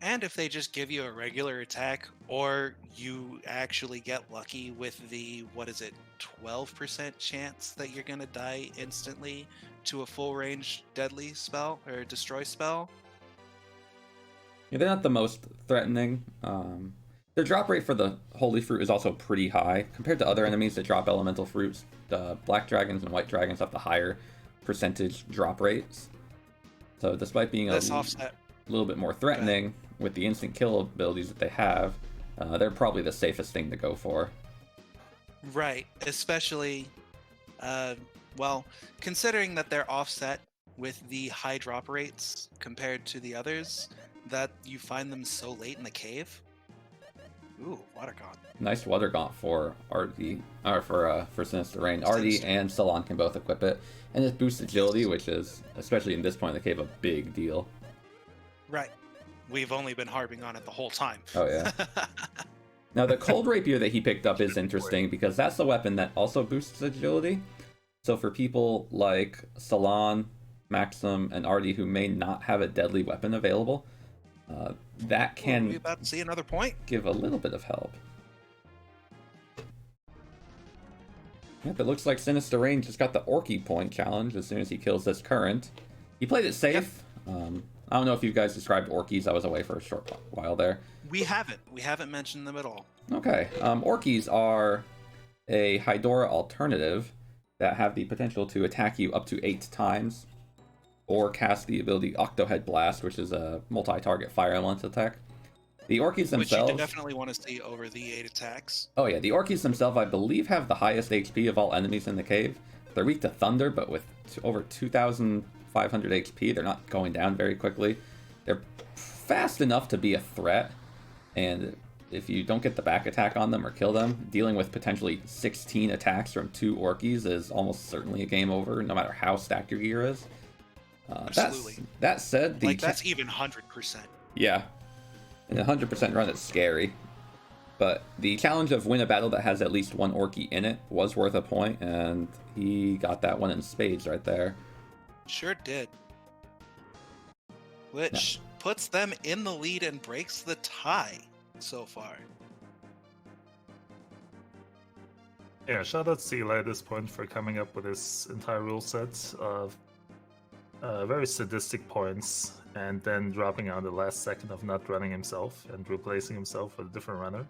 And if they just give you a regular attack, or you actually get lucky with the, 12% chance that you're going to die instantly to a full range deadly spell or destroy spell. Yeah, they're not the most threatening. Their drop rate for the holy fruit is also pretty high compared to other enemies that drop elemental fruits. The black dragons and white dragons have the higher percentage drop rates. So despite being a little bit more threatening with the instant kill abilities that they have, they're probably the safest thing to go for. Right, especially, considering that they're offset with the high drop rates compared to the others, that you find them so late in the cave. Ooh, Water Gaunt. Nice Water Gaunt for Artie, or for SinisterRain. Artie and Salon can both equip it, and it boosts agility, which is, especially in this point in the cave, a big deal. Right. We've only been harping on it the whole time. Oh yeah. Now the Cold Rapier that he picked up is interesting because that's the weapon that also boosts agility. So for people like Salon, Maxim, and Artie who may not have a deadly weapon available, that can Are we about to see another point? give a little bit of help. Yep, it looks like SinisterRain just got the Orky point challenge as soon as he kills this current. He played it safe. Yep. I don't know if you guys described Orkies. I was away for a short while there. We haven't mentioned them at all. Okay. Orkies are a Hydora alternative that have the potential to attack you up to 8 times, or cast the ability Octohead Blast, which is a multi-target fire element attack. The Orkies themselves... Which you definitely want to see over the 8 attacks. Oh yeah, the Orkies themselves, I believe, have the highest HP of all enemies in the cave. They're weak to Thunder, but with over 2,500 HP, they're not going down very quickly. They're fast enough to be a threat, and if you don't get the back attack on them or kill them, dealing with potentially 16 attacks from 2 Orkies is almost certainly a game over, no matter how stacked your gear is. Absolutely. That said, that's even 100%. Yeah. And a 100% run is scary. But the challenge of win a battle that has at least 1 Orky in it was worth a point, and he got that one in spades right there. Sure did. Which puts them in the lead and breaks the tie so far. Yeah, shout out to Eli at this point for coming up with this entire rule set of very sadistic points, and then dropping out the last second of not running himself and replacing himself with a different runner.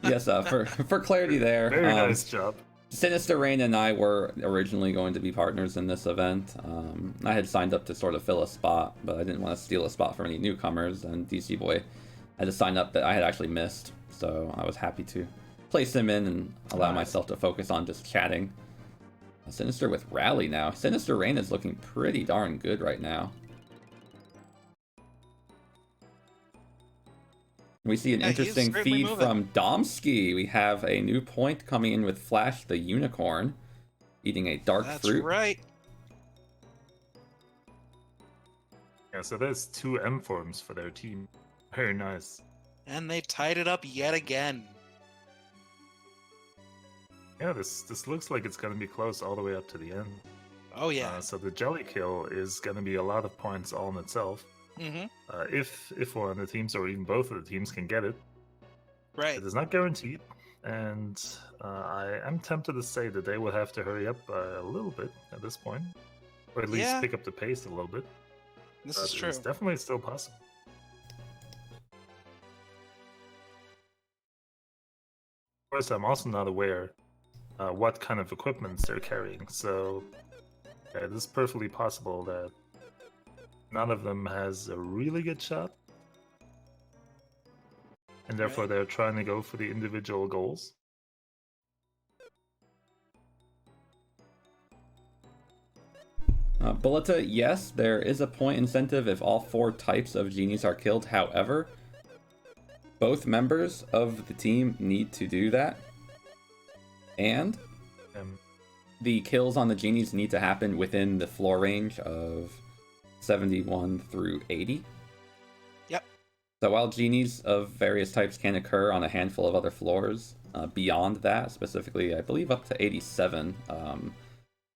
Yes, for clarity there. Very nice job. SinisterRain and I were originally going to be partners in this event. I had signed up to sort of fill a spot, but I didn't want to steal a spot from any newcomers, and DCBoi had to sign up that I had actually missed, so I was happy to place him in and allow myself to focus on just chatting. Sinister with Rally now. SinisterRain is looking pretty darn good right now. We see an interesting feed from Domskee. We have a new point coming in with Flash the Unicorn, eating a dark fruit. That's right. Yeah, so there's 2 M forms for their team. Very nice. And they tied it up yet again. Yeah, this looks like it's going to be close all the way up to the end. Oh yeah. So the jelly kill is going to be a lot of points all in itself. Mm-hmm. If one of the teams or even both of the teams can get it, Right. it is not guaranteed. And I am tempted to say that they will have to hurry up a little bit at this point, or at least Yeah. pick up the pace a little bit. This But is true. it's definitely still possible. Of course, I'm also not aware what kind of equipment they're carrying, so it is perfectly possible that none of them has a really good shot, and therefore Right. they're trying to go for the individual goals. Bulleta, yes, there is a point incentive if all 4 types of genies are killed. However, both members of the team need to do that. And the kills on the genies need to happen within the floor range of 71 through 80. Yep. So while genies of various types can occur on a handful of other floors, beyond that, specifically, I believe up to 87,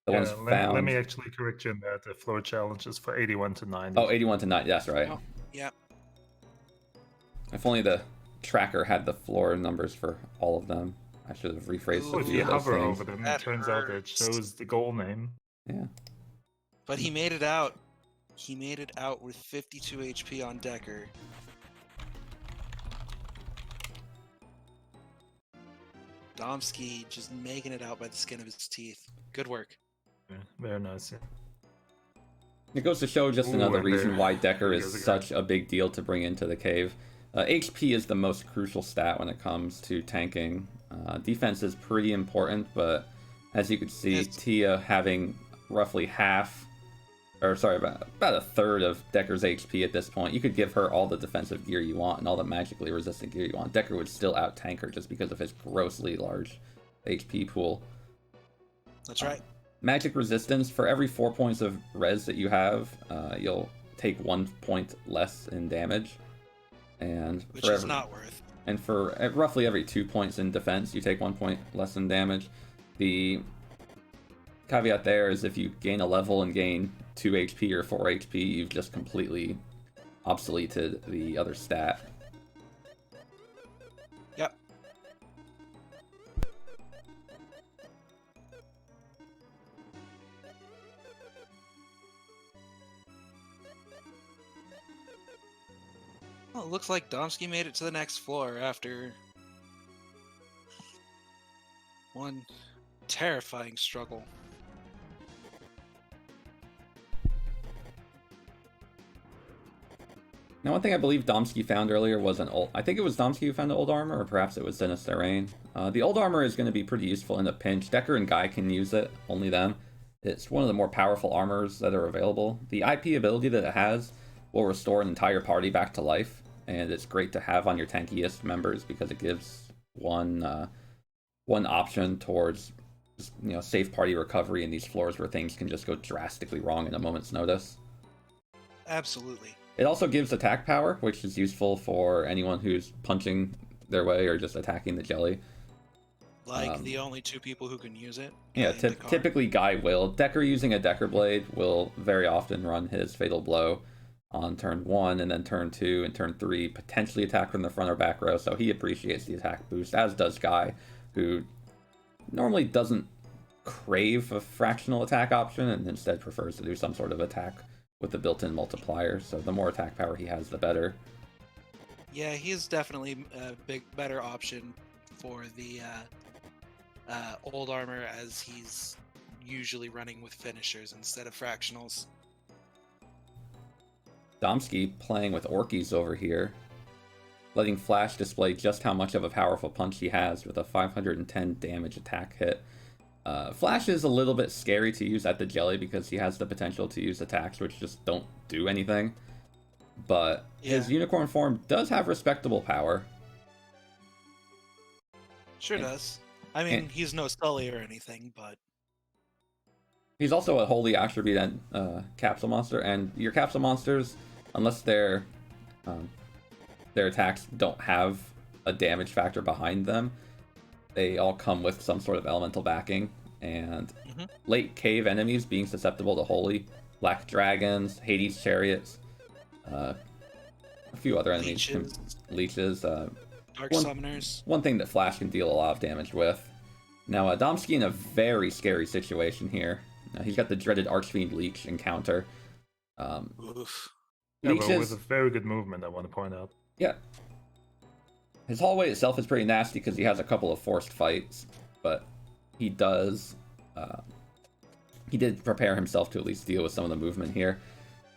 the ones found... Let me actually correct you on that. The floor challenge is for 81 to 90. Oh, 81 to 90, that's right. Oh, yeah. If only the tracker had the floor numbers for all of them. I should have rephrased So a if few you of those hover things. over them, That it turns out that it hurts. shows the goal name. Yeah. But he made it out. He made it out with 52 HP on Decker. Domskee just making it out by the skin of his teeth. Good work. Yeah, very nice. Yeah. It goes to show just Ooh, another and reason there- why Decker there is goes a guy. such a big deal to bring into the cave. HP is the most crucial stat when it comes to tanking. Defense is pretty important, but as you can see, Yes. Tia having roughly half, or sorry, about a third of Decker's HP at this point, you could give her all the defensive gear you want and all the magically resistant gear you want. Decker would still out-tank her just because of his grossly large HP pool. That's right. Magic resistance, for every 4 points of res that you have, you'll take 1 point less in damage. And Which for is not worth. And for roughly every 2 points in defense, you take 1 point less in damage. The caveat there is if you gain a level and gain 2 HP or 4 HP, you've just completely obsoleted the other stat. Yep. Well, it looks like Domskee made it to the next floor after one terrifying struggle. Now, one thing I believe Domskee found earlier was an old... I think it was Domskee who found the old armor, or perhaps it was SinisterRain. The old armor is going to be pretty useful in a pinch. Decker and Guy can use it, only them. It's one of the more powerful armors that are available. The IP ability that it has will restore an entire party back to life, and it's great to have on your tankiest members because it gives one option towards safe party recovery in these floors where things can just go drastically wrong in a moment's notice. Absolutely. It also gives attack power, which is useful for anyone who's punching their way or just attacking the jelly. Like the only 2 people who can use it. Yeah, Guy and Dakar. typically Guy will. Decker using a Decker Blade will very often run his Fatal Blow on turn 1 and then turn 2 and turn 3, potentially attack from the front or back row, so he appreciates the attack boost, as does Guy, who normally doesn't crave a fractional attack option and instead prefers to do some sort of attack with the built-in multiplier, so the more attack power he has, the better. Yeah, he's definitely a better option for the old armor, as he's usually running with finishers instead of fractionals. Domskee playing with Orkies over here, letting Flash display just how much of a powerful punch he has with a 510 damage attack hit. Flash is a little bit scary to use at the jelly because he has the potential to use attacks which just don't do anything. But his unicorn form does have respectable power. Sure does. I mean, he's no Sully or anything, but... He's also a holy attribute and capsule monster, and your capsule monsters, unless their attacks don't have a damage factor behind them, they all come with some sort of elemental backing, and Mhm. late cave enemies being susceptible to Holy, Black Dragons, Hades Chariots, a few other enemies, leeches. Dark One- Summoners. One thing that Flash can deal a lot of damage with. Now, Domskee in a very scary situation here. He's got the dreaded Archfiend Leech encounter. Oof. Yeah, but with Leeches, a very good movement, I want to point out. yeah. His hallway itself is pretty nasty because he has a couple of forced fights, but he does. He did prepare himself to at least deal with some of the movement here.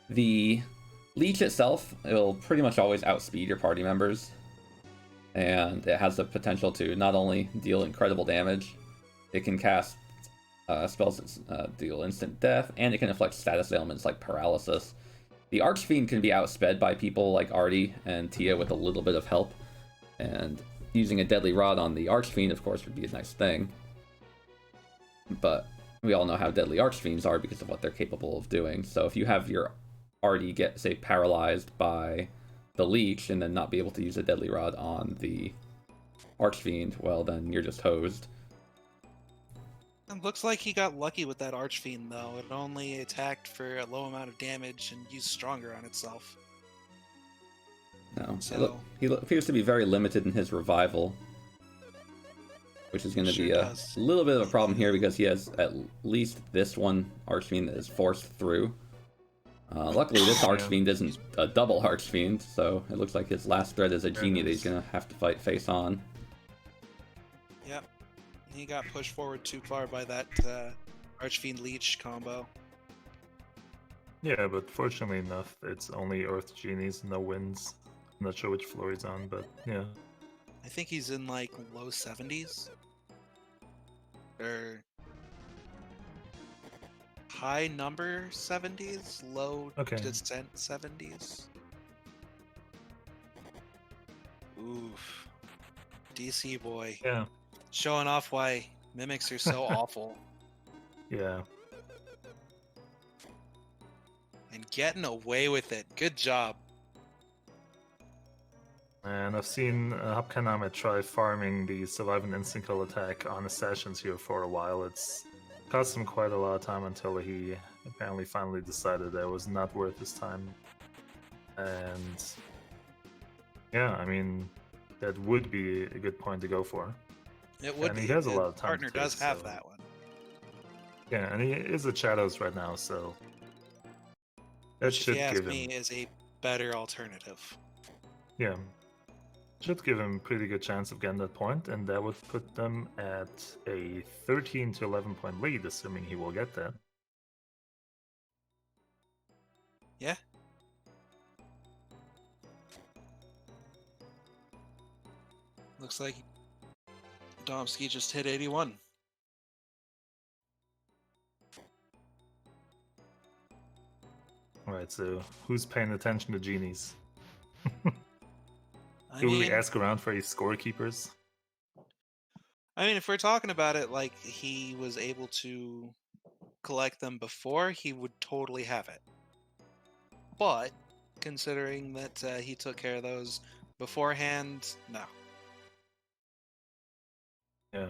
The Leech itself, it'll pretty much always outspeed your party members, and it has the potential to not only deal incredible damage, it can cast spells that deal instant death, and it can inflict status ailments like paralysis. The Archfiend can be outsped by people like Artie and Tia with a little bit of help, and using a Deadly Rod on the Archfiend, of course, would be a nice thing. But we all know how deadly Archfiends are because of what they're capable of doing. So if you have your Artie get, say, paralyzed by the Leech and then not be able to use a Deadly Rod on the Archfiend, well, then you're just hosed. It looks like he got lucky with that Archfiend, though. It only attacked for a low amount of damage and used Stronger on itself. No, So- he appears to be very limited in his revival, which is going to Sure be a does. little bit of a problem here because he has at least this one Archfiend that is forced through. Luckily, this Archfiend isn't a double Archfiend, so it looks like his last threat is a genie that he's going to have to fight face on. Yep. He got pushed forward too far by that Archfiend Leech combo. Yeah, but fortunately enough, it's only Earth Genies, no winds. I'm not sure which floor he's on, but yeah. I think he's in like low 70s. Or high number 70s, low Okay. descent 70s. Oof. DCBoi. Yeah, Showing off why mimics are so awful. yeah. And getting away with it. Good job. And I've seen HabKeineName try farming the Survive and Instant Kill attack on Assassins here for a while. It's cost him quite a lot of time until he apparently finally decided that it was not worth his time. And yeah, I mean, that would be a good point to go for. It would And be. he has a His lot of time partner to take, does have so- that one. Yeah, and he is at Shadows right now, so that Which, if should you ask give me, him, is a better alternative. yeah, should give him a pretty good chance of getting that point, and that would put them at a 13 to 11 point lead, assuming he will get that. Yeah. Looks like Domskee just hit 81. All right, so who's paying attention to genies? I Do we mean, ask around for his scorekeepers? if we're talking about it like he was able to collect them before, he would totally have it. But considering that he took care of those beforehand, no. Yeah.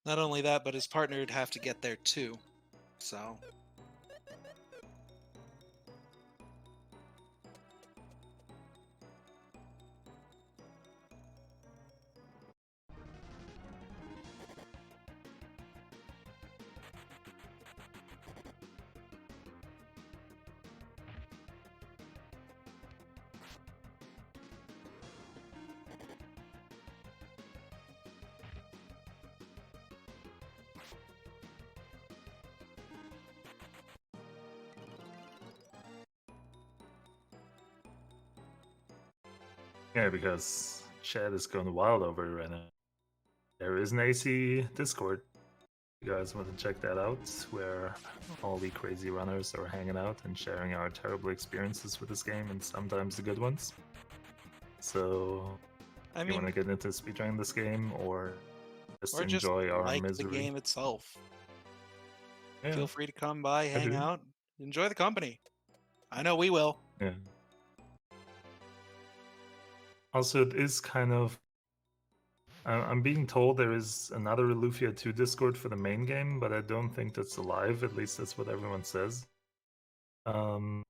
Not only that, but his partner would have to get there too. So, Yeah, because Chad is going wild over it right now. There is an AC Discord. You guys want to check that out, where all the crazy runners are hanging out and sharing our terrible experiences with this game and sometimes the good ones. So, I you want to mean, get into speedrunning this game or just or just enjoy our like misery? the game itself. Yeah, Feel free to come by, I hang do. out, enjoy the company. I know we will. yeah. Also, it is kind of. I'm being told there is another Lufia 2 Discord for the main game, but I don't think that's alive. At least that's what everyone says. And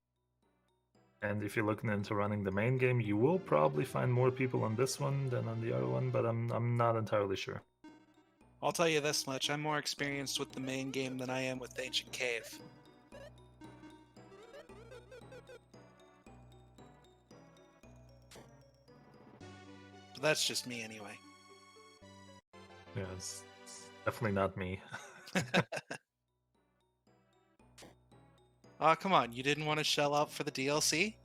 if you're looking into running the main game, you will probably find more people on this one than on the other one, but I'm not entirely sure. I'll tell you this much, I'm more experienced with the main game than I am with Ancient Cave. But that's just me anyway. Yeah, it's definitely not me. Aw, come on, you didn't want to shell out for the DLC?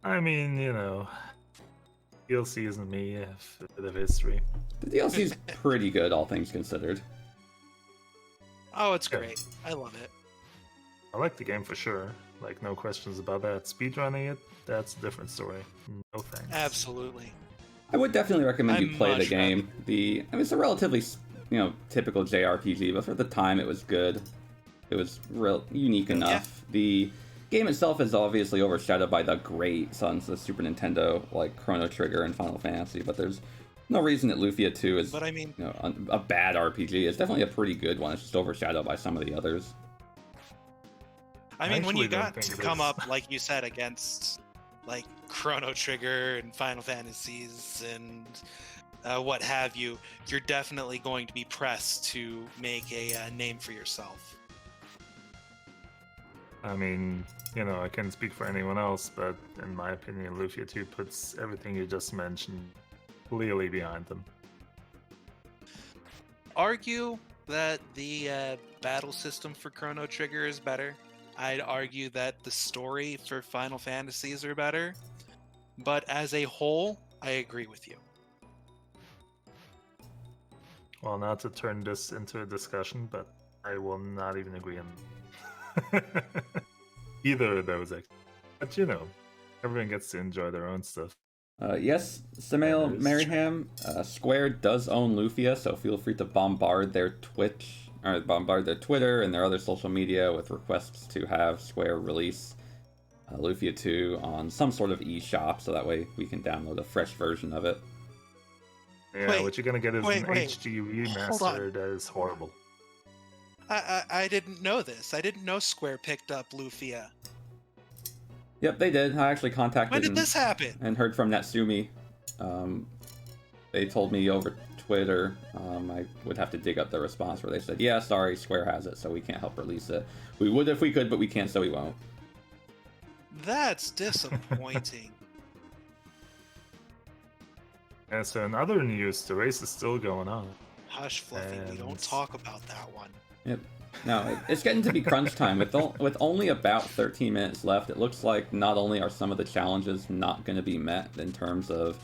I mean, DLC isn't me, a bit of history. The DLC's pretty good, all things considered. Oh, it's Yeah. great. I love it. I like the game for sure. Like, no questions about that. Speedrunning it, that's a different story. No thanks. Absolutely. I would definitely recommend you I'm play the much game. It's a relatively, typical JRPG, but for the time it was good. It was real unique enough. The game itself is obviously overshadowed by the great sons of Super Nintendo, like Chrono Trigger and Final Fantasy, but there's no reason that Lufia 2 is But I mean, a bad RPG. It's definitely a pretty good one. It's just overshadowed by some of the others. when you actually don't got think to it come is. up, like you said, against like Chrono Trigger and Final Fantasies and what have you, you're definitely going to be pressed to make a name for yourself. I mean, I can't speak for anyone else, but in my opinion, Lufia 2 puts everything you just mentioned clearly behind them. Argue that the battle system for Chrono Trigger is better. I'd argue that the story for Final Fantasies are better. But as a whole, I agree with you. Well, not to turn this into a discussion, but I will not even agree on either of those. But everyone gets to enjoy their own stuff. Yes, Samael That is Merriam, Square does own Lufia, so feel free to bombard their Twitter and their other social media with requests to have Square release Lufia 2 on some sort of eShop, so that way we can download a fresh version of it. Yeah, Wait, what you're gonna get is wait, an wait. HD Hold on. remaster that is horrible. I didn't know this. I didn't know Square picked up Lufia. Yep, they did. I actually contacted When did this happen? and heard from Natsumi. They told me over Twitter I would have to dig up the response where they said, yeah, sorry, Square has it, so we can't help release it. We would if we could, but we can't, so we won't. That's disappointing. And so in other news, the race is still going on. Hush, Fluffy. We don't And- talk about that one. Yep. No, it's getting to be crunch time. With only about 13 minutes left, it looks like not only are some of the challenges not going to be met in terms of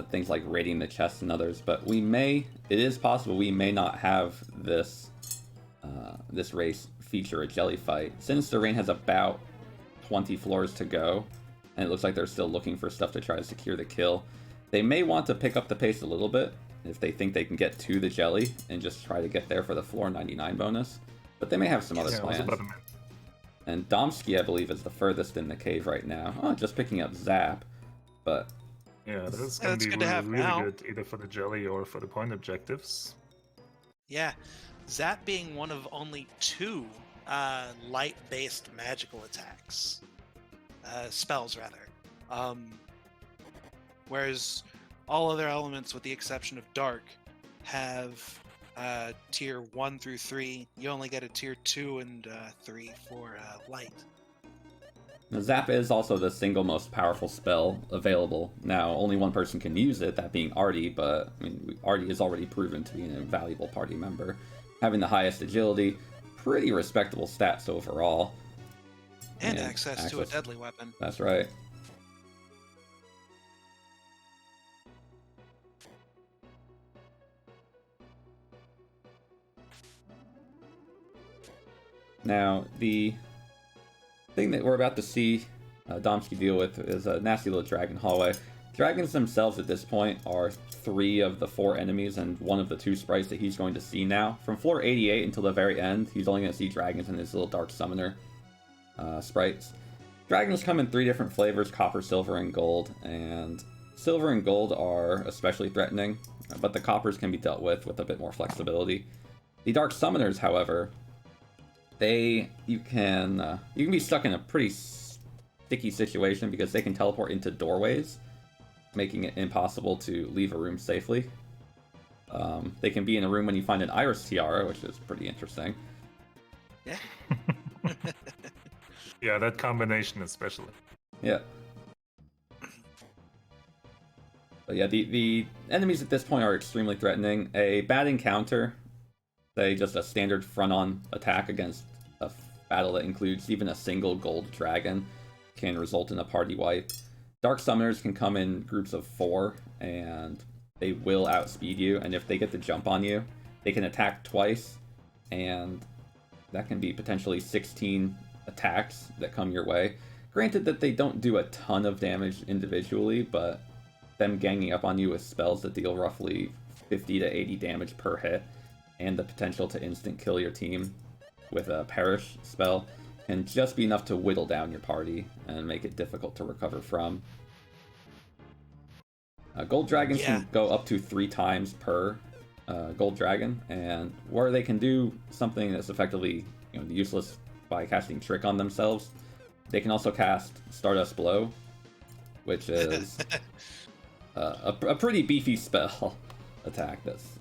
things like raiding the chests and others, but it is possible we may not have this race feature a jelly fight. SinisterRain has about 20 floors to go, and it looks like they're still looking for stuff to try to secure the kill. They may want to pick up the pace a little bit if they think they can get to the jelly and just try to get there for the floor 99 bonus, but they may have some other Yeah, it was plans. about a minute. And Domskee, I believe, is the furthest in the cave right now. Oh, just picking up Zap, but Yeah, that's That's gonna be good to have really now. good, either for the jelly or for the point objectives. Yeah, Zap being one of only 2 light-based magical attacks. Spells, rather. Whereas all other elements, with the exception of Dark, have tier 1 through 3. You only get a tier 2 and 3 for light. Zap is also the single most powerful spell available. Now, only one person can use it, that being Artie, but Artie is already proven to be an invaluable party member. Having the highest agility, pretty respectable stats overall. And access to a deadly weapon. That's right. Now, the thing that we're about to see Domskee deal with is a nasty little dragon hallway. Dragons themselves at this point are 3 of the 4 enemies and 1 of the 2 sprites that he's going to see now. From floor 88 until the very end, he's only going to see dragons and his little dark summoner sprites. Dragons come in 3 different flavors: copper, silver, and gold. And silver and gold are especially threatening, but the coppers can be dealt with a bit more flexibility. The Dark Summoners, however, you can be stuck in a pretty sticky situation because they can teleport into doorways, making it impossible to leave a room safely. They can be in a room when you find an Iris Tiara, which is pretty interesting. Yeah. Yeah, that combination especially. Yeah. But yeah, the enemies at this point are extremely threatening. A bad encounter, say just a standard front-on attack against a battle that includes even a single gold dragon, can result in a party wipe. Dark Summoners can come in groups of 4, and they will outspeed you, and if they get the jump on you, they can attack twice, and that can be potentially 16 attacks that come your way. Granted that they don't do a ton of damage individually, but them ganging up on you with spells that deal roughly 50 to 80 damage per hit, and the potential to instant kill your team with a Perish spell, can just be enough to whittle down your party and make it difficult to recover from. Gold Dragons can go up to 3 times per Gold Dragon, and where they can do something that's effectively useless by casting Trick on themselves, they can also cast Stardust Blow, which is a pretty beefy spell attack that's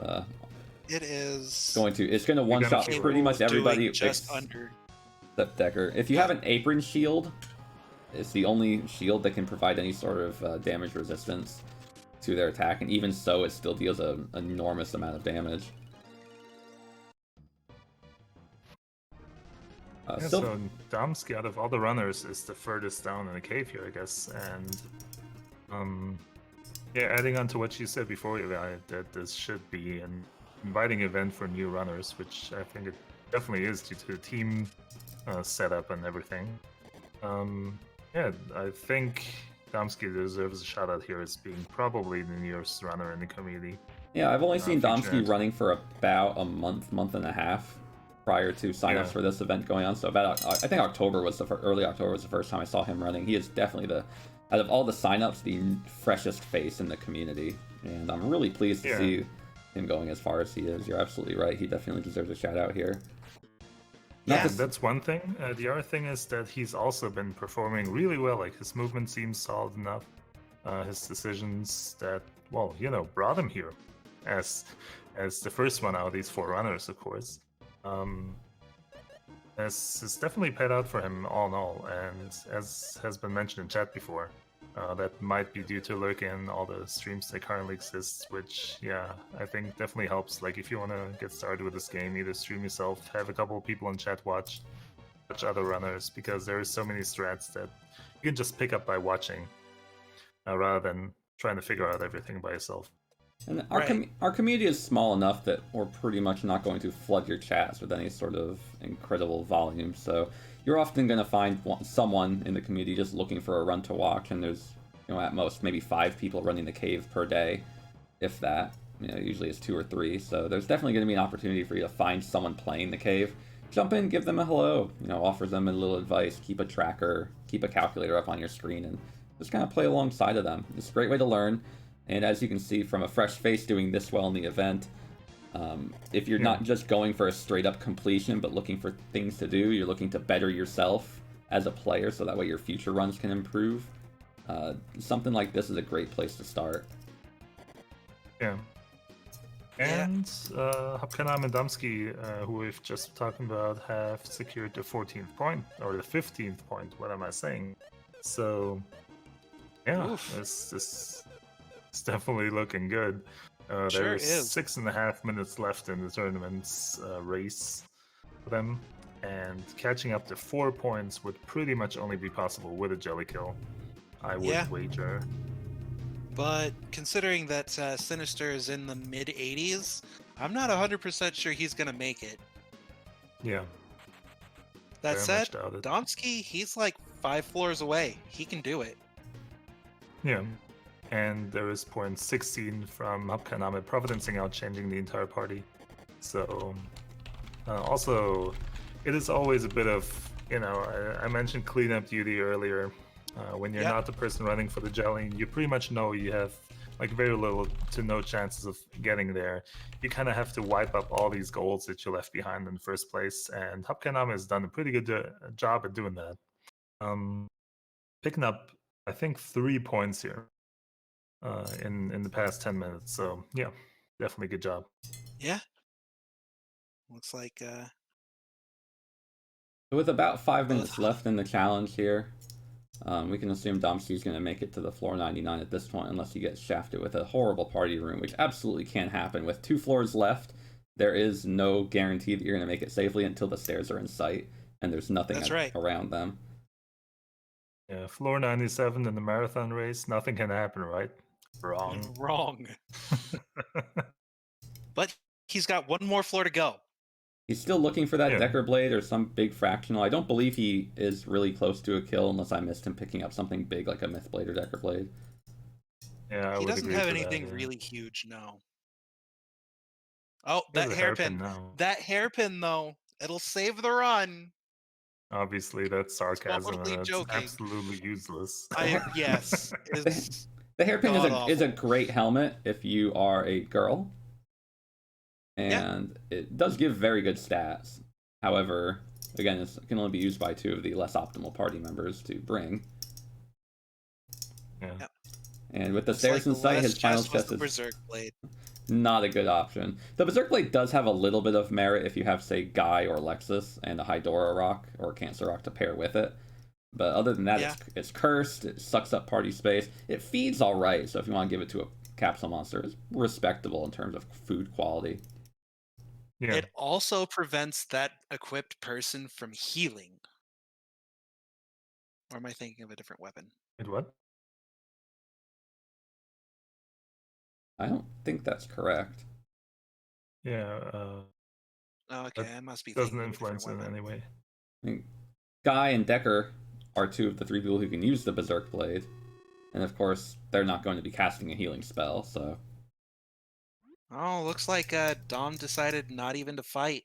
it's going to one-shot pretty much everybody just under. Except Decker. If you have an Apron Shield, it's the only shield that can provide any sort of damage resistance to their attack, and even so, it still deals an enormous amount of damage. So Domskee, out of all the runners, is the furthest down in the cave here, I guess. And adding on to what you said before, Eli, that this should be an inviting event for new runners, which I think it definitely is due to the team setup and everything. I think Domskee deserves a shout out here as being probably the newest runner in the community. Yeah, I've only seen Domskee running for about a month and a half prior to signups for this event going on. So about, I think early October was the first time I saw him running. He is definitely out of all the signups, the freshest face in the community, and I'm really pleased to see him going as far as he is. You're absolutely right. He definitely deserves a shout out here. That's one thing. The other thing is that he's also been performing really well. Like, his movement seems solid enough. His decisions that, brought him here as the first one out of these 4 runners, of course. Has definitely paid out for him all in all, and as has been mentioned in chat before, that might be due to lurking in all the streams that currently exist, which I think definitely helps. Like, if you want to get started with this game, either stream yourself, have a couple of people in chat watch other runners, because there are so many strats that you can just pick up by watching rather than trying to figure out everything by yourself. And our community is small enough that we're pretty much not going to flood your chats with any sort of incredible volume. So you're often going to find someone in the community just looking for a run to watch, and there's at most maybe 5 people running the cave per day, if that. Usually it's 2 or 3. So there's definitely going to be an opportunity for you to find someone playing the cave, jump in, give them a hello, offer them a little advice, keep a tracker, keep a calculator up on your screen, and just kind of play alongside of them. It's a great way to learn. And as you can see from a fresh face doing this well in the event, if you're not just going for a straight-up completion, but looking for things to do, you're looking to better yourself as a player, so that way your future runs can improve. Something like this is a great place to start. Yeah. And HabKeineName and Domskee, who we've just talking about, have secured the 14th point, or the 15th point, what am I saying? So, this it's definitely looking good. There's 6.5 minutes left in the tournament's race for them, and catching up to 4 points would pretty much only be possible with a jelly kill, I would wager. But considering that Sinister is in the mid-80s, I'm not 100% sure he's going to make it. Yeah. That said, Domskee, he's like 5 floors away. He can do it. Yeah. And there is point 16 from HabKeineName providencing out, changing the entire party. So, also, it is always a bit of I mentioned cleanup duty earlier. When you're Yep. not the person running for the jelly, you pretty much know you have like very little to no chances of getting there. You kind of have to wipe up all these goals that you left behind in the first place, and HabKeineName has done a pretty good job at doing that. Picking up, I think, 3 points here in the past 10 minutes. So yeah, definitely good job. Yeah. Looks like With about 5 minutes left in the challenge here, we can assume Domskee's going to make it to the floor 99 at this point, unless he gets shafted with a horrible party room, which absolutely can't happen. With 2 floors left, there is no guarantee that you're going to make it safely until the stairs are in sight, and there's nothing around them. Yeah, floor 97 in the marathon race, nothing can happen, right? Wrong. Wrong. But he's got one more floor to go. He's still looking for that Decker Blade or some big fractional. I don't believe he is really close to a kill unless I missed him picking up something big like a Myth Blade or Decker Blade. Yeah, he doesn't have anything really huge, no. Oh, that hairpin. That hairpin, though, it'll save the run. Obviously, that's sarcasm. Totally and it's joking. Absolutely useless. Yes. The hairpin is a great helmet if you are a girl. And it does give very good stats. However, again, it can only be used by 2 of the less optimal party members to bring. Yeah. And with the stairs in sight, his final chest is Berserk Blade. Not a good option. The Berserk Blade does have a little bit of merit if you have, say, Guy or Lexus and a Hydora Rock or Cancer Rock to pair with it. But other than that, it's cursed, it sucks up party space. It feeds alright, so if you want to give it to a capsule monster, it's respectable in terms of food quality. Yeah. It also prevents that equipped person from healing. Or am I thinking of a different weapon? It what? I don't think that's correct. Yeah. Okay, I must be doesn't thinking influence it in any way. I mean, Guy and Decker are 2 of the 3 people who can use the Berserk Blade. And of course, they're not going to be casting a healing spell, so... Oh, looks like Dom decided not even to fight.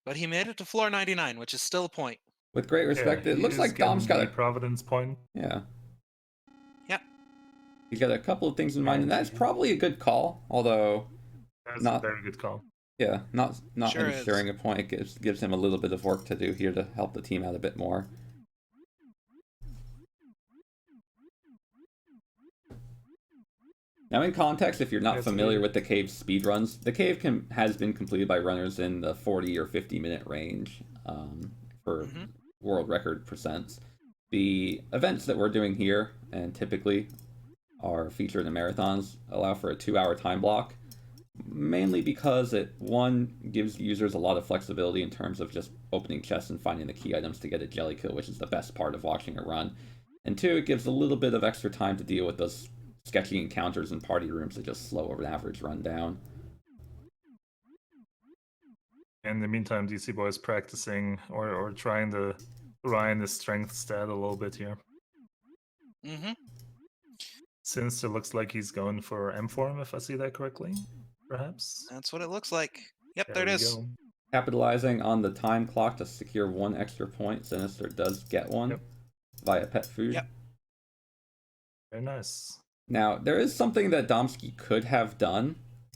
But he made it to floor 99, which is still a point. With great respect, it looks like Dom's got a Providence point. Yeah. Yep. He's got a couple of things in mind, and that's probably a good call, although that's not a very good call. Yeah, not sure ensuring a point. It gives him a little bit of work to do here to help the team out a bit more. Now, in context, if you're not familiar with the cave speedruns, the cave has been completed by runners in the 40 or 50-minute range for world record percents. The events that we're doing here, and typically are featured in marathons, allow for a 2-hour time block, mainly because it, 1, gives users a lot of flexibility in terms of just opening chests and finding the key items to get a jelly kill, which is the best part of watching a run. And 2, it gives a little bit of extra time to deal with those sketchy encounters in party rooms that just slow an average run down. In the meantime, DCBoi is practicing or trying to grind his strength stat a little bit here. Sinister looks like he's going for M form, if I see that correctly, perhaps. That's what it looks like. Yep, there it is. Go. Capitalizing on the time clock to secure 1 extra point, Sinister does get one via pet food. Yep. Very nice. Now, there is something that Domskee could have done,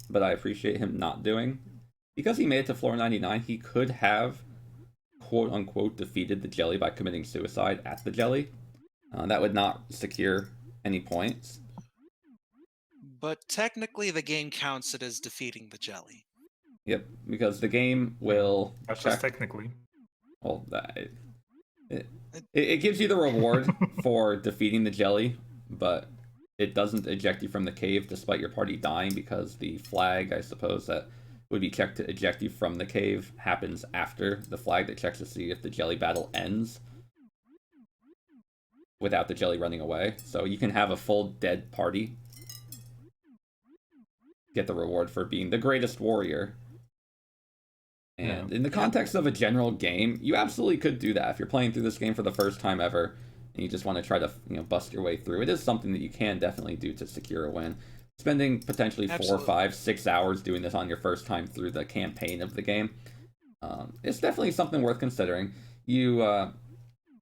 but I appreciate him not doing. Because he made it to floor 99, he could have, quote-unquote, defeated the jelly by committing suicide at the jelly. That would not secure any points. But technically, the game counts it as defeating the jelly. Yep, because the game will That's just technically. Well, it gives you the reward for defeating the jelly, but it doesn't eject you from the cave despite your party dying, because the flag, I suppose, that would be checked to eject you from the cave happens after the flag that checks to see if the jelly battle ends without the jelly running away. So you can have a full dead party, get the reward for being the greatest warrior. And in the context of a general game, you absolutely could do that. If you're playing through this game for the first time ever, and you just want to try to bust your way through, it is something that you can definitely do to secure a win. Spending potentially 4, 5, 6 hours doing this on your first time through the campaign of the game It's definitely something worth considering. You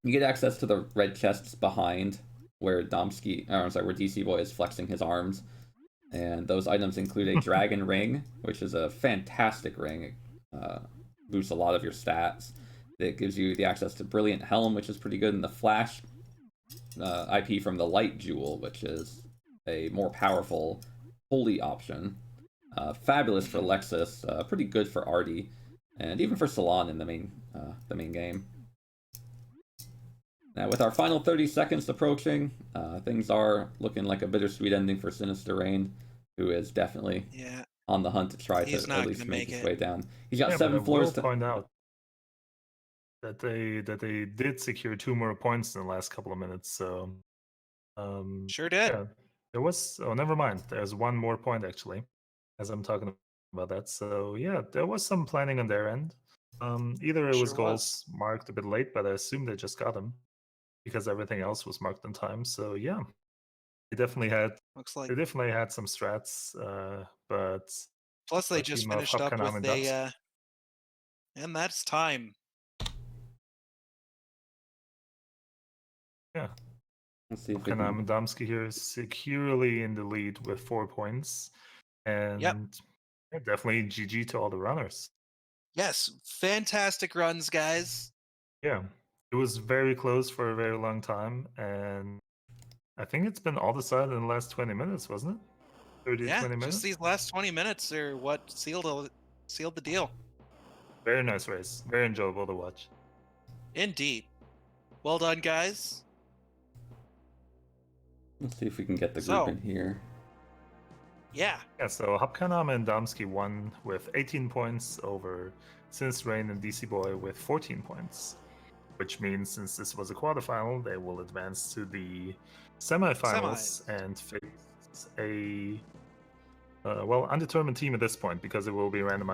get access to the red chests behind where where DCBoi is flexing his arms, and those items include a dragon ring, which is a fantastic ring. It boosts a lot of your stats. It gives you the access to Brilliant Helm, which is pretty good, and the Flash IP from the Light Jewel, which is a more powerful holy option. Fabulous for Lexus, pretty good for Artie, and even for Salon in the main game. Now, with our final 30 seconds approaching, things are looking like a bittersweet ending for SinisterRain, who is definitely on the hunt to try to at least make his way down. He's got 7 floors to point out that they did secure 2 more points in the last couple of minutes. So sure did. Yeah, there was. Oh, never mind. There's 1 more point actually, as I'm talking about that. So yeah, there was some planning on their end. Either it was goals marked a bit late, but I assume they just got them because everything else was marked in time. So yeah, they definitely had. They definitely had some strats, but plus they just finished up with a. And that's time. Yeah. Let's see if HabKeineName and Domskee here is securely in the lead with 4 points. And definitely GG to all the runners. Yes, fantastic runs, guys. Yeah, it was very close for a very long time. And I think it's been all decided in the last 20 minutes, wasn't it? 30, 20 minutes? Just these last 20 minutes are what sealed the deal. Very nice race. Very enjoyable to watch. Indeed. Well done, guys. Let's see if we can get the group in here. Yeah, so HabKeineName and Domskee won with 18 points over SinisterRain and DCBoi with 14 points. Which means since this was a quarterfinal, they will advance to the semifinals and face a undetermined team at this point because it will be randomized.